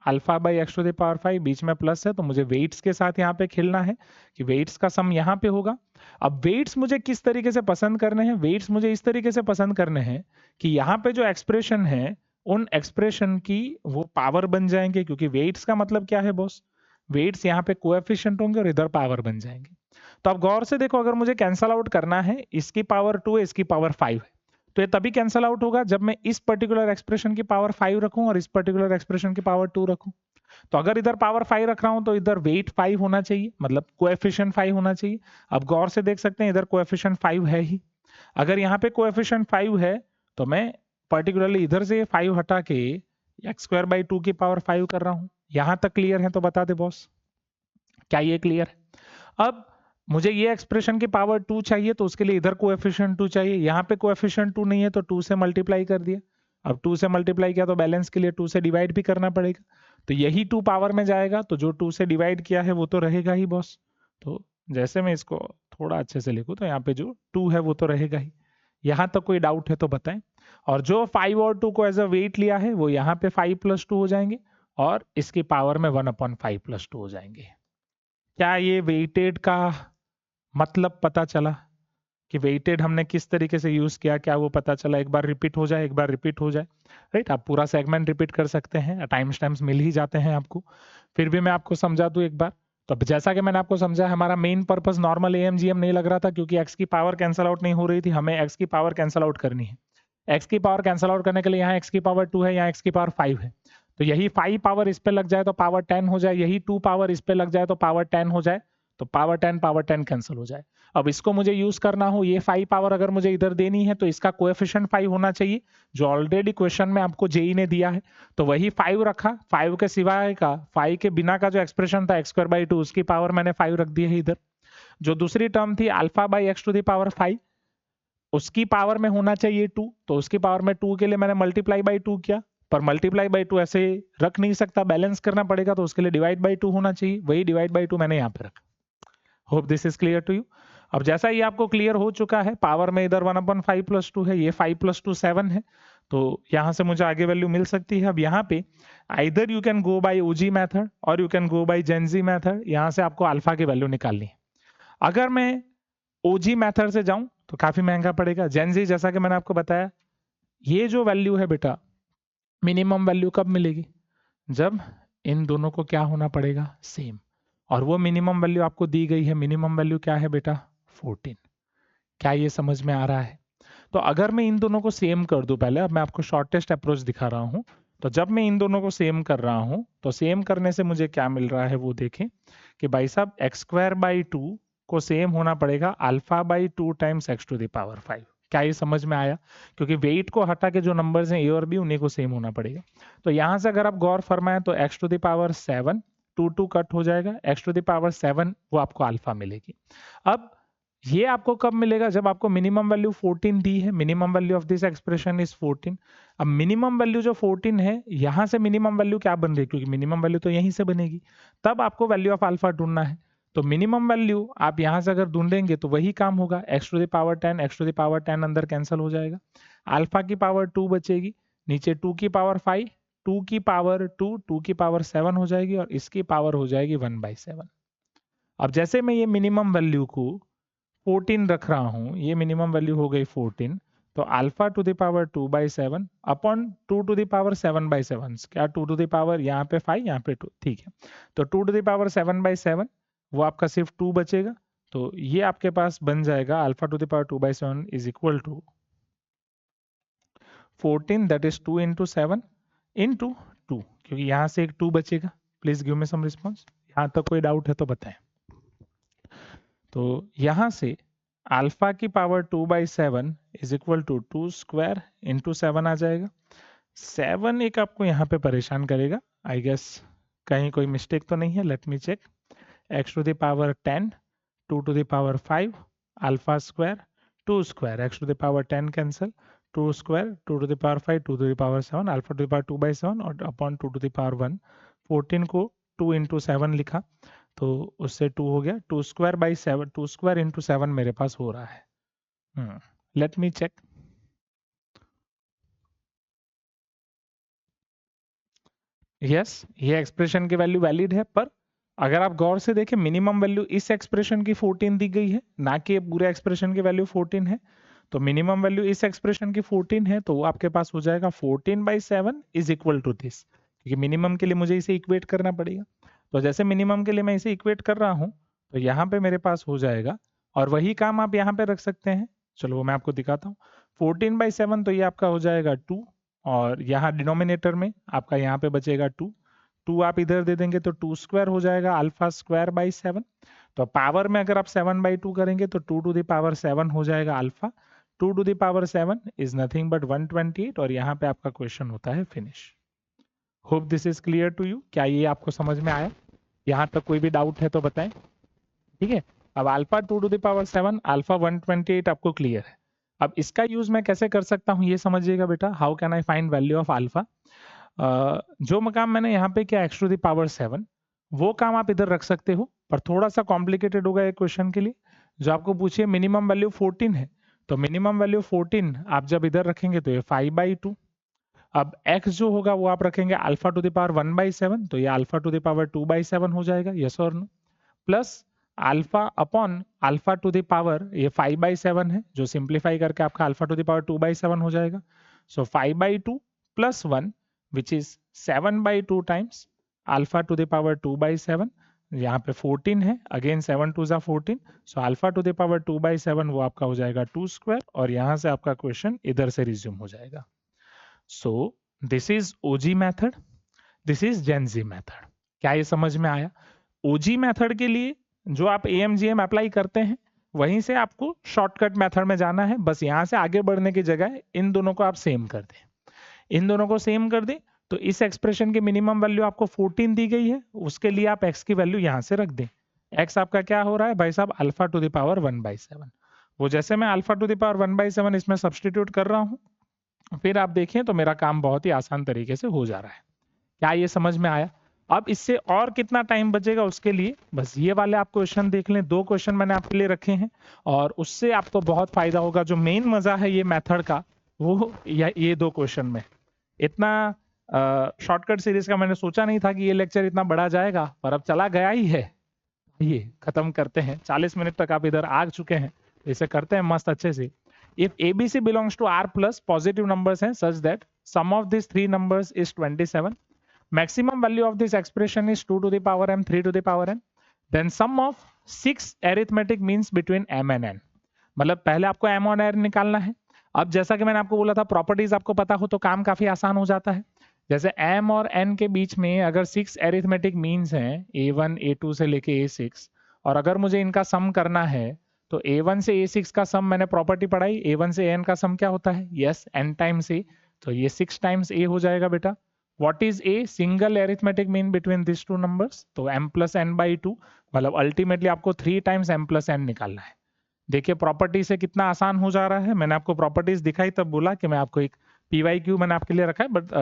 Speaker 1: alpha by x to the power 5, बीच में प्लस है तो मुझे वेट्स के साथ यहाँ पे खेलना है कि वेट्स का सम यहाँ पे होगा। अब वेट्स मुझे किस तरीके से पसंद करने हैं? वेट्स मुझे इस तरीके से पसंद करने हैं कि यहाँ पे जो एक्सप्रेशन है उन एक्सप्रेशन की वो पावर बन जाएंगे, क्योंकि वेट्स का मतलब क्या है बॉस? वेट्स यहाँ पे कोएफिशिएंट होंगे और इधर पावर बन जाएंगे। तो अब गौर से देखो, अगर मुझे कैंसल आउट करना है, इसकी पावर 2 है, इसकी पावर 5 है, तो ये तभी कैंसल आउट होगा जब मैं इस पर्टिकुलर एक्सप्रेशन की पावर 5 रखूं और इस पर्टिकुलर एक्सप्रेशन की पावर 2 रखूं। तो अगर इधर पावर 5 रख रहा हूं तो इधर वेट 5 होना चाहिए, मतलब कोएफिशिएंट 5 होना चाहिए। अब गौर से देख सकते हैं इधर कोएफिशिएंट 5 है ही। अगर यहाँ पे कोएफिशिएंट 5 है तो मैं पर्टिकुलरली इधर से 5 हटा के एक्स स्क्वायर बाई 2 की पावर 5 कर रहा हूं। यहां तक क्लियर है तो बता दे बॉस, क्या ये क्लियर है? अब मुझे ये एक्सप्रेशन की पावर 2 चाहिए तो उसके लिए इधर कोएफिशिएंट 2 चाहिए। यहाँ पे कोएफिशिएंट 2 नहीं है तो 2 से मल्टीप्लाई कर दिया। अब 2 से मल्टीप्लाई किया तो बैलेंस के लिए 2 से डिवाइड भी करना पड़ेगा, तो यही 2 पावर में जाएगा, तो जो 2 से डिवाइड किया है वो तो रहेगा ही बॉस। तो जैसे मैं इसको थोड़ा अच्छे से लिखूं तो यहाँ पे जो 2 है वो तो रहेगा ही। यहाँ तक कोई डाउट है तो बताएं। और जो 5 और 2 को एज अ वेट लिया है वो यहाँ पे 5 प्लस 2 हो जाएंगे और इसकी पावर में 1/5 प्लस 2 हो जाएंगे। क्या ये वेटेड का मतलब पता चला कि वेटेड हमने किस तरीके से यूज किया? क्या वो पता चला? एक बार रिपीट हो जाए, एक बार रिपीट हो जाए, राइट? आप पूरा सेगमेंट रिपीट कर सकते हैं, टाइम स्टैम्प्स मिल ही जाते हैं आपको। फिर भी मैं आपको समझा दूं एक बार। तो अब जैसा कि मैंने आपको समझाया, हमारा मेन पर्पस नॉर्मल एएमजीएम नहीं लग रहा था क्योंकि एक्स की पावर कैंसल आउट नहीं हो रही थी, हमें एक्स की पावर कैंसल आउट करनी है। एक्स की पावर कैंसल आउट करने के लिए यहाँ एक्स की पावर 2 है, यहाँ एक्स की पावर 5 है, तो यही 5 पावर इस पे लग जाए तो पावर 10 हो जाए, यही 2 पावर इस पे लग जाए तो पावर 10 हो जाए, तो पावर 10 कैंसिल हो जाए। अब इसको मुझे यूज करना हो, ये 5 पावर अगर मुझे इधर देनी है तो इसका कोएफिशिएंट 5 होना चाहिए, जो ऑलरेडी क्वेश्चन में आपको जेई ने दिया है। तो वही 5 रखा, 5 के सिवाय का, 5 के बिना का जो एक्सप्रेशन था x² 2, उसकी पावर मैंने 5 रख दी है इधर। जो दूसरी टर्म थी अल्फा बाई x⁵, उसकी पावर में होना चाहिए 2, तो उसकी पावर में 2 के लिए मैंने मल्टीप्लाई बाई 2 किया, पर मल्टीप्लाई बाई 2 ऐसे रख नहीं सकता, बैलेंस करना पड़ेगा, तो उसके लिए डिवाइड बाई 2 होना चाहिए, वही डिवाइड बाई 2 मैंने यहाँ पे रखा। Hope this is clear to you. अब जैसा ये आपको क्लियर हो चुका है, पावर में इधर 1/5 + 2 है, ये 5 + 2 7 है, तो यहाँ से मुझे आगे वैल्यू मिल सकती है। अब यहाँ पे either you can go by OG method और you can go by Gen Z method, यहाँ से आपको अल्फा की वैल्यू निकालनी है। अगर मैं ओजी मैथड से जाऊं तो काफी महंगा पड़ेगा। जेनजी जैसा कि मैंने आपको बताया, ये जो वैल्यू है बेटा, मिनिमम वैल्यू कब मिलेगी, जब इन दोनों को क्या होना पड़ेगा, सेम, और वो मिनिमम वैल्यू आपको दी गई है, मिनिमम वैल्यू क्या है बेटा, 14। क्या ये समझ में आ रहा है? तो अगर मैं इन दोनों को सेम कर दूं, पहले अब मैं आपको शॉर्टेस्ट अप्रोच दिखा रहा हूं, तो जब मैं इन दोनों को सेम कर रहा हूं तो सेम करने से मुझे क्या मिल रहा है वो देखें कि भाई साहब x² 2 को सेम होना पड़ेगा अल्फा बाई 2 टाइम्स x⁵। क्या ये समझ में आया? क्योंकि वेट को हटा के जो नंबर्स हैं ए और बी, उन्हीं को सेम होना पड़ेगा। तो यहां से अगर आप गौर फरमाएं तो x⁵ 2 कट हो जाएगा, x⁵ वो आपको अल्फा मिलेगी। अब ये आपको कब मिलेगा, जब आपको मिनिमम वैल्यू 14 दी है, minimum value of this expression is 14। अब मिनिमम वैल्यू जो 14 है, यहां से मिनिमम वैल्यू क्या बन रही है, क्योंकि मिनिमम वैल्यू तो यहीं से बनेगी, तब आपको वैल्यू ऑफ अल्फा ढूंढना है। तो मिनिमम वैल्यू आप यहां से अगर ढूंढेंगे तो वही काम होगा, x⁵ अंदर कैंसिल हो जाएगा, अल्फा की पावर 2 बचेगी, नीचे 2 की पावर 5, 2 की पावर 2, 2 की पावर 7 हो जाएगी, और इसकी पावर हो जाएगी 1/7। अब जैसे मैं ये मिनिमम वैल्यू को 14 रख रहा हूं, ये मिनिमम वैल्यू हो गई 14, तो alpha to the power 2/7 upon 2 to the power 7/7, क्या 2 टू द पावर यहाँ पे 5, यहाँ पे 2, ठीक है, तो 2 टू द पावर 7/7 वो आपका सिर्फ 2 बचेगा, तो ये आपके पास बन जाएगा alpha to the power 2/7 is equal to 14, that is 2 into 7 into 2, क्योंकि यहाँ से एक 2 बचेगा। Please give me some response, यहाँ तक कोई डाउट है तो बताएं। तो यहां से अल्फा की power 2/7 is equal to 2² into 7 आ जाएगा। 7 एक आपको यहाँ पे परेशान करेगा, आई गेस कहीं कोई मिस्टेक तो नहीं है, let me check. x⁵ 10, 2 to the power 5, alpha square 2², x to the power 10 cancel, 2², 2 to the power 5, 2 to the power 7, alpha to the power 2/7 और अपॉन 2 टू द पावर 1। 14 को 2 into 7 लिखा, तो उससे 2 हो गया, 2²/7, 2² इंटू 7 मेरे पास हो रहा है। Let me check. यस, ये एक्सप्रेशन की वैल्यू वैलिड है, पर अगर आप गौर से देखें मिनिमम वैल्यू इस एक्सप्रेशन की 14 दी गई है, ना कि पूरे एक्सप्रेशन की वैल्यू 14 है। तो मिनिमम वैल्यू इस एक्सप्रेशन की 14 है, तो वो आपके पास हो जाएगा 14/7 इज इक्वल टू दिस, क्योंकि मिनिमम के लिए मुझे इसे इक्वेट करना पड़ेगा। तो जैसे मिनिमम के लिए मैं इसे इक्वेट कर रहा हूं, तो यहाँ पे मेरे पास हो जाएगा, और वही काम आप यहाँ पे रख सकते हैं। चलो वो मैं आपको दिखाता हूँ। 14/7 तो ये आपका हो जाएगा 2, और यहाँ डिनोमिनेटर में आपका यहाँ पे बचेगा 2, 2 आप इधर दे देंगे तो 2² हो जाएगा अल्फा²/7। तो पावर में अगर आप 7/2 करेंगे तो 2 टू द पावर 7 हो जाएगा alpha, 2 to the power 7 is nothing but 128, और यहाँ पे आपका क्वेश्चन होता है finish. Hope this is clear to you. क्या ये आपको समझ में आया? यहाँ तक कोई भी डाउट है तो बताएं। ठीक है, अब alpha 2 to the power 7, alpha 128 आपको क्लियर है। अब इसका यूज मैं कैसे कर सकता हूँ ये समझिएगा बेटा। How can I find value of alpha? जो काम मैंने यहाँ पे किया x टू द पावर 7, वो काम आप इधर रख सकते हो, पर थोड़ा सा कॉम्प्लिकेटेड होगा एक क्वेश्चन के लिए। जो आपको पूछिए मिनिमम वैल्यू 14 है, तो मिनिमम वैल्यू 14 आप जब इधर रखेंगे तो ये 5/2। अब x जो होगा वो आप रखेंगे अल्फा टू द पावर 1/7, तो ये अल्फा टू द पावर 2/7 हो जाएगा, यस और no, plus alpha upon alpha to the power ये 5/7 है, जो सिंप्लीफाई करके आपका अल्फा टू द पावर 2/7 हो जाएगा। सो 5/2 plus 1 which is 7/2 times alpha to the power 2/7, यहाँ पे 14 है, अगेन 7 2 जा 14, so alpha to the power 2/7 वो आपका हो जाएगा 2², और यहाँ से आपका क्वेश्चन इधर से रिज्यूम हो जाएगा। So this is OG method. This is Gen Z method. क्या ये समझ में आया? ओजी मेथड के लिए जो आप एएमजीएम अप्लाई करते हैं वहीं से आपको शॉर्टकट मेथड में जाना है। बस यहाँ से आगे बढ़ने की जगह इन दोनों को आप सेम कर दें। इन दोनों को सेम कर दें तो इस एक्सप्रेशन की मिनिमम वैल्यू आपको 14 दी गई है, उसके लिए आप x की वैल्यू यहाँ से रख दें। x आपका क्या हो रहा है भाई साहब? Alpha to the power 1/7। वो जैसे मैं अल्फा टू द पावर 1/7 इसमें सब्सटीट्यूट कर रहा हूँ, फिर आप देखें तो मेरा काम बहुत ही आसान तरीके से हो जा रहा है। क्या ये समझ में आया? अब इससे और कितना टाइम बचेगा उसके लिए बस ये वाले आप क्वेश्चन देख लें। 2 क्वेश्चन मैंने आपके लिए रखे हैं और उससे आपको बहुत फायदा होगा। जो मेन मजा है ये मेथड का वो ये 2 क्वेश्चन में। इतना शॉर्टकट सीरीज का मैंने सोचा नहीं था कि ये लेक्चर इतना बड़ा जाएगा, पर अब चला गया ही है। ये खत्म करते हैं। 40 मिनट तक आप इधर आ चुके हैं, इसे करते हैं मस्त अच्छे से। If ABC belongs to R plus positive numbers हैं such that sum of these 3 numbers is 27, maximum value of this expression is 2 to the power m 3 to the power n, then sum of 6 arithmetic means between m and n। मतलब पहले आपको m और n निकालना है। अब जैसा कि मैंने आपको बोला था प्रॉपर्टीज आपको पता हो तो काम काफी आसान हो जाता है। जैसे m और n के बीच में अगर 6 एरिथमेटिक मीन्स हैं a1 a2 से लेके a6, और अगर मुझे इनका सम करना है तो a1 से a6 का सम मैंने प्रॉपर्टी पढ़ाई, a1 से an का सम क्या होता है? यस n टाइम्स a, तो ये 6 टाइम्स a हो जाएगा बेटा। What is a? Single arithmetic mean between this two numbers, तो m प्लस n बाई 2, मतलब अल्टीमेटली आपको 3 टाइम्स m प्लस n निकालना है। देखिए प्रॉपर्टी से कितना आसान हो जा रहा है। मैंने आपको प्रॉपर्टीज दिखाई तब बोला कि मैं आपको एक PYQ मैंने आपके लिए रखा है, बट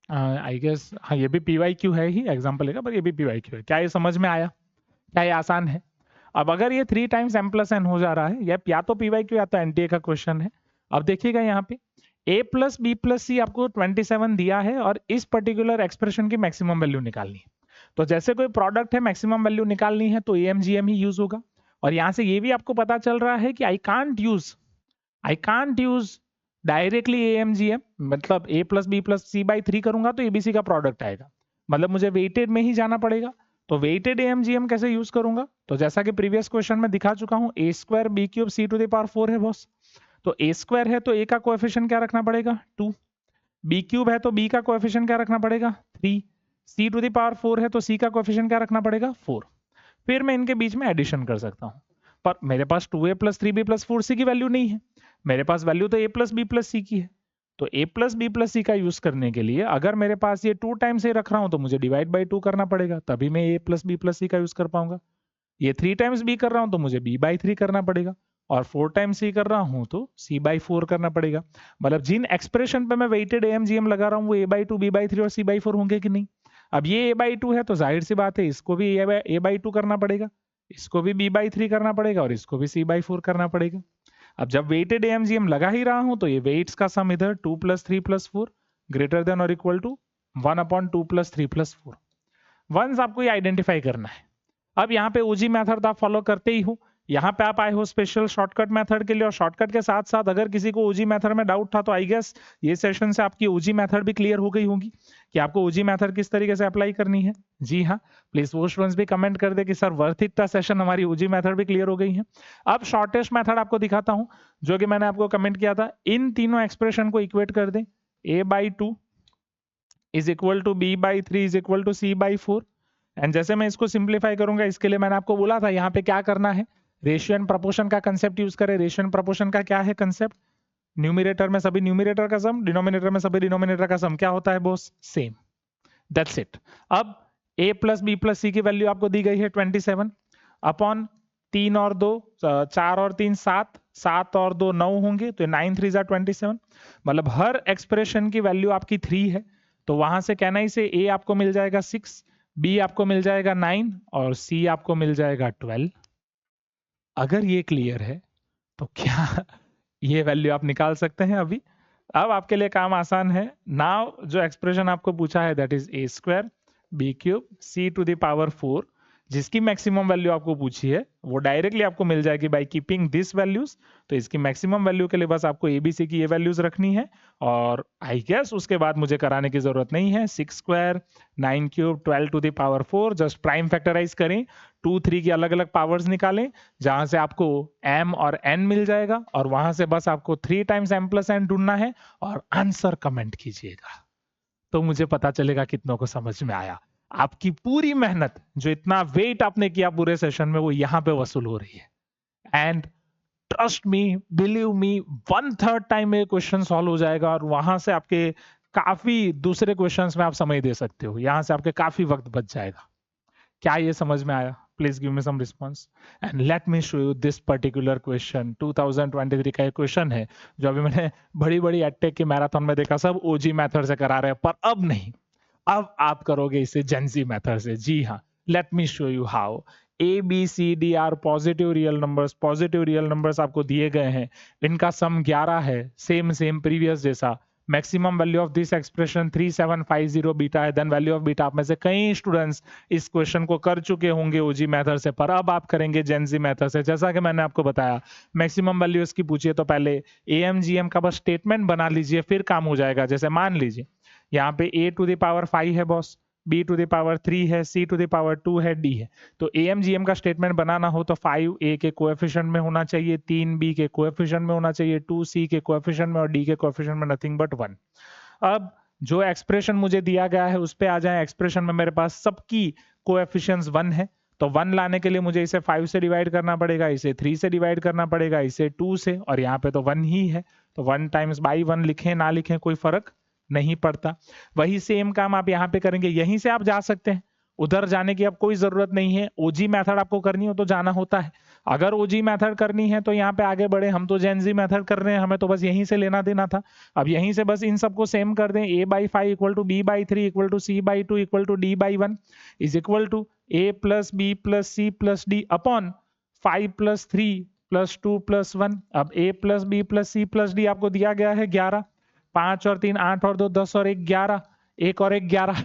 Speaker 1: आई गेस हाँ ये भी PYQ है ही, एग्जाम्पल लेगा, पर ये भी PYQ है। क्या ये समझ में आया? क्या ये आसान है? अब अगर ये 3 टाइम्स m प्लस n हो जा रहा है, या तो PYQ या तो NTA का क्वेश्चन है। अब देखिएगा यहाँ पे a प्लस बी प्लस सी आपको 27 दिया है और इस पर्टिकुलर एक्सप्रेशन की मैक्सिमम वैल्यू निकालनी है। तो जैसे कोई प्रोडक्ट है मैक्सिमम वैल्यू निकालनी है तो AMGM ही यूज होगा। और यहां से ये भी आपको पता चल रहा है कि I can't use directly AMGM, मतलब a plus b plus c by 3 करूंगा तो ABC का प्रोडक्ट आएगा, मतलब मुझे वेटेड में ही जाना पड़ेगा। तो वेटेड AMGM कैसे यूज करूंगा? तो जैसा कि प्रीवियस क्वेश्चन में दिखा चुका हूं, a square b cube c to the power 4 है बॉस। तो a स्क्वायर है तो a का कोएफिशिएंट क्या रखना पड़ेगा? 2। b क्यूब है तो b का कोएफिशिएंट क्या रखना पड़ेगा? 3। c टू द पावर 4 है तो c का कोएफिशिएंट क्या रखना पड़ेगा? 4। फिर मैं इनके बीच में एडिशन कर सकता हूं, पर मेरे पास 2a plus 3b plus 4c की वैल्यू नहीं है। मेरे पास वैल्यू तो a प्लस बी प्लस सी की है। तो a प्लस बी प्लस सी का यूज करने के लिए अगर मेरे पास ये 2 टाइम्स a रख रहा हूं तो मुझे डिवाइड बाई 2 करना पड़ेगा, तभी मैं a प्लस बी प्लस सी का यूज कर पाऊंगा। ये 3 टाइम्स b कर रहा हूं तो मुझे b बाई 3 करना पड़ेगा, और 4 टाइम्स c कर रहा हूं तो c बाई 4 करना पड़ेगा। मतलब जिन एक्सप्रेशन पे मैं वेटेड AMGM लगा रहा हूं वो a बाई 2 b बाई 3 और c बाई 4 होंगे कि नहीं? अब ये a बाई 2 है तो जाहिर सी बात है इसको भी a बाई 2 करना पड़ेगा, इसको भी b बाई 3 करना पड़ेगा और इसको भी c बाई 4 करना पड़ेगा। अब जब वेटेड AMGM लगा ही रहा हूं तो ये वेट्स का सम इधर 2 प्लस 3 प्लस 4 ग्रेटर देन और equal to 1/2 plus 3 plus 4। Once आपको ये आइडेंटिफाई करना है। अब यहाँ पे ओजी मेथड आप फॉलो करते ही हो, यहाँ पे आप आए हो स्पेशल शॉर्टकट मेथड के लिए, और शॉर्टकट के साथ साथ अगर किसी को ओजी मेथड में डाउट था तो आई गेस ये सेशन से आपकी ओजी मेथड भी क्लियर हो गई होगी कि आपको ओजी मेथड किस तरीके से अप्लाई करनी है। जी हाँ, प्लीज वो स्टूडेंट्स भी कमेंट कर दे कि सर वर्थ इट था सेशन, हमारी ओजी मेथड भी क्लियर हो गई है। अब शॉर्टेस्ट मेथड आपको दिखाता हूं जो कि मैंने आपको कमेंट किया था। इन तीनों एक्सप्रेशन को इक्वेट कर दें, a by 2 is equal to b by 3 is equal to c by 4। And जैसे मैं इसको सिंप्लीफाई करूंगा, इसके लिए मैंने आपको बोला था यहाँ पे क्या करना है, रेशियो एंड प्रोपोर्शन का कंसेप्ट यूज करें। रेशियो एंड प्रोपोर्शन का क्या है कंसेप्ट? न्यूमरेटर में सभी न्यूमरेटर का सम, डिनोमिनेटर में सभी डिनोमिनेटर का सम क्या होता है बॉस? सेम। That's it. अब a प्लस बी प्लस सी की वैल्यू आपको दी गई है 27 अपॉन 3 और 2 4 और 3 7, 7 और 2 9 होंगे, तो 9 3 जा 27। मतलब हर एक्सप्रेशन की वैल्यू आपकी 3 है, तो वहां से कहना ही से a आपको मिल जाएगा 6, b आपको मिल जाएगा 9 और c आपको मिल जाएगा 12। अगर ये क्लियर है तो क्या ये वैल्यू आप निकाल सकते हैं अभी? अब आपके लिए काम आसान है। नाउ जो एक्सप्रेशन आपको पूछा है that is a square b cube c to the power 4, जिसकी मैक्सिमम वैल्यू आपको पूछी है वो डायरेक्टली आपको मिल जाएगी बाय कीपिंग दिस वैल्यूज। तो इसकी मैक्सिमम वैल्यू के लिए बस आपको ABC की ये वैल्यूज रखनी है, और आई गेस उसके बाद मुझे कराने की जरूरत नहीं है। 6 square 9 cube 12 to the power 4, just prime factorise करें, 2 3 की अलग अलग पावर्स निकालें, जहां से आपको m और n मिल जाएगा, और वहां से बस आपको 3 टाइम्स m प्लस n ढूंढना है और आंसर कमेंट कीजिएगा। तो मुझे पता चलेगा कितनों को समझ में आया। आपकी पूरी मेहनत, जो इतना वेट आपने किया पूरे सेशन में, वो यहाँ पे वसूल हो रही है। And trust me, believe me, 1/3 time में क्वेश्चन सॉल्व हो जाएगा और वहां से आपके काफी दूसरे क्वेश्चंस में आप समय दे सकते हो, यहाँ से आपके काफी वक्त बच जाएगा। क्या ये समझ में आया? Please give me some response and let me show you this particular question. 2023 का एक क्वेश्चन है जो अभी मैंने बड़ी बड़ी एडटेक के मैराथन में देखा, सब ओजी मेथड से करा रहे हैं, पर अब नहीं, अब आप करोगे इसे जेंजी मेथड से। जी हाँ, let me show you how. A B c d are positive real numbers, positive real numbers आपको दिए गए हैं, इनका सम 11 है, सेम सेम प्रीवियस जैसा। Maximum value of this expression 3750 beta है। देन वैल्यू ऑफ बीटा, आप में से कई स्टूडेंट्स इस क्वेश्चन को कर चुके होंगे ओजी मेथड से, पर अब आप करेंगे जेंजी मेथड से। जैसा कि मैंने आपको बताया, मैक्सिमम वैल्यू इसकी पूछिए तो पहले एएमजीएम का बस स्टेटमेंट बना लीजिए, फिर काम हो जाएगा। जैसे मान लीजिए यहाँ पे a टू द पावर 5 है boss, b to the power 3 है, c टू द पावर 2 है, d है। तो एएमजीएम का स्टेटमेंट बनाना हो तो 5 a के कोएफिशिएंट में होना चाहिए, 3 b के कोएफिशिएंट में होना चाहिए, 2 c के कोएफिशिएंट में और d के कोएफिशिएंट में नथिंग बट 1। अब जो एक्सप्रेशन मुझे दिया गया है उस पे आ जाए। एक्सप्रेशन में मेरे पास सबकी कोएफिशिएंट्स 1 है, तो 1 लाने के लिए मुझे इसे 5 से डिवाइड करना पड़ेगा, इसे 3 से डिवाइड करना पड़ेगा, इसे 2 से, और यहाँ पे तो 1 ही है, तो 1 टाइम्स बाई 1 लिखें ना लिखें कोई फर्क नहीं पड़ता। वही सेम काम आप यहाँ पे करेंगे। यहीं से आप जा सकते हैं, उधर जाने की अब कोई जरूरत नहीं है। ओजी मेथड आपको करनी हो तो जाना होता है। अगर ओजी मेथड करनी है तो यहाँ पे आगे बढ़े, हम तो जेनजी मेथड कर रहे हैं, हमें तो बस यहीं से लेना देना था। अब यहीं से बस इन सबको सेम कर दें। a/5 equal to b/3 equal to c/2 equal to d/1 is equal to a plus b plus c plus d upon 5 plus 3 plus 2 plus 1। अब a plus b plus c plus d आपको दिया गया है 11, 5 और 3 8 और 2 10 और 1 11, 1 और 1 11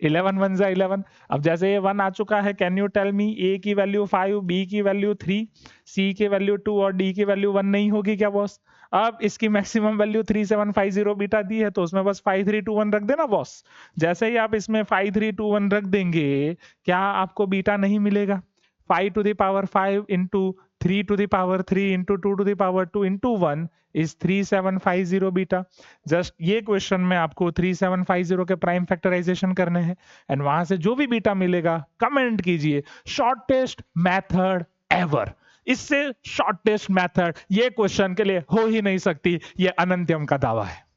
Speaker 1: 11 1 जा 11। अब जैसे ये 1 आ चुका है, can you tell me a की वैल्यू 5, b की वैल्यू 3, c की वैल्यू 2 और d की वैल्यू 1 नहीं होगी क्या बॉस? अब इसकी मैक्सिमम वैल्यू 3750 बीटा दी है, तो उसमें बस 5321 रख देना बॉस। जैसे ही आप इसमें 5321 रख देंगे, क्या आपको बीटा नहीं मिलेगा? 5 to the power 5 into 3 to the power 3 into 2 to the power 2 into 1 is 3750 beta. Just ये क्वेश्चन में आपको 3750 के प्राइम फैक्टराइजेशन करने हैं, एंड वहां से जो भी बीटा मिलेगा कमेंट कीजिए शॉर्टेस्ट मेथड एवर। इससे शॉर्टेस्ट मेथड ये क्वेश्चन के लिए हो ही नहीं सकती, ये अनंत्यम का दावा है।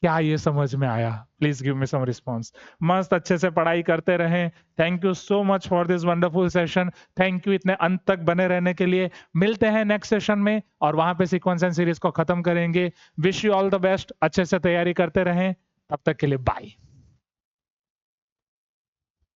Speaker 1: क्या ये समझ में आया? Please give me some response. मस्त अच्छे से पढ़ाई करते रहें। Thank you so much for this wonderful session. Thank you इतने अंत तक बने रहने के लिए। मिलते हैं नेक्स्ट सेशन में और वहां पे सीक्वेंस एंड सीरीज को खत्म करेंगे। Wish you all the best. अच्छे से तैयारी करते रहें। तब तक के लिए बाय।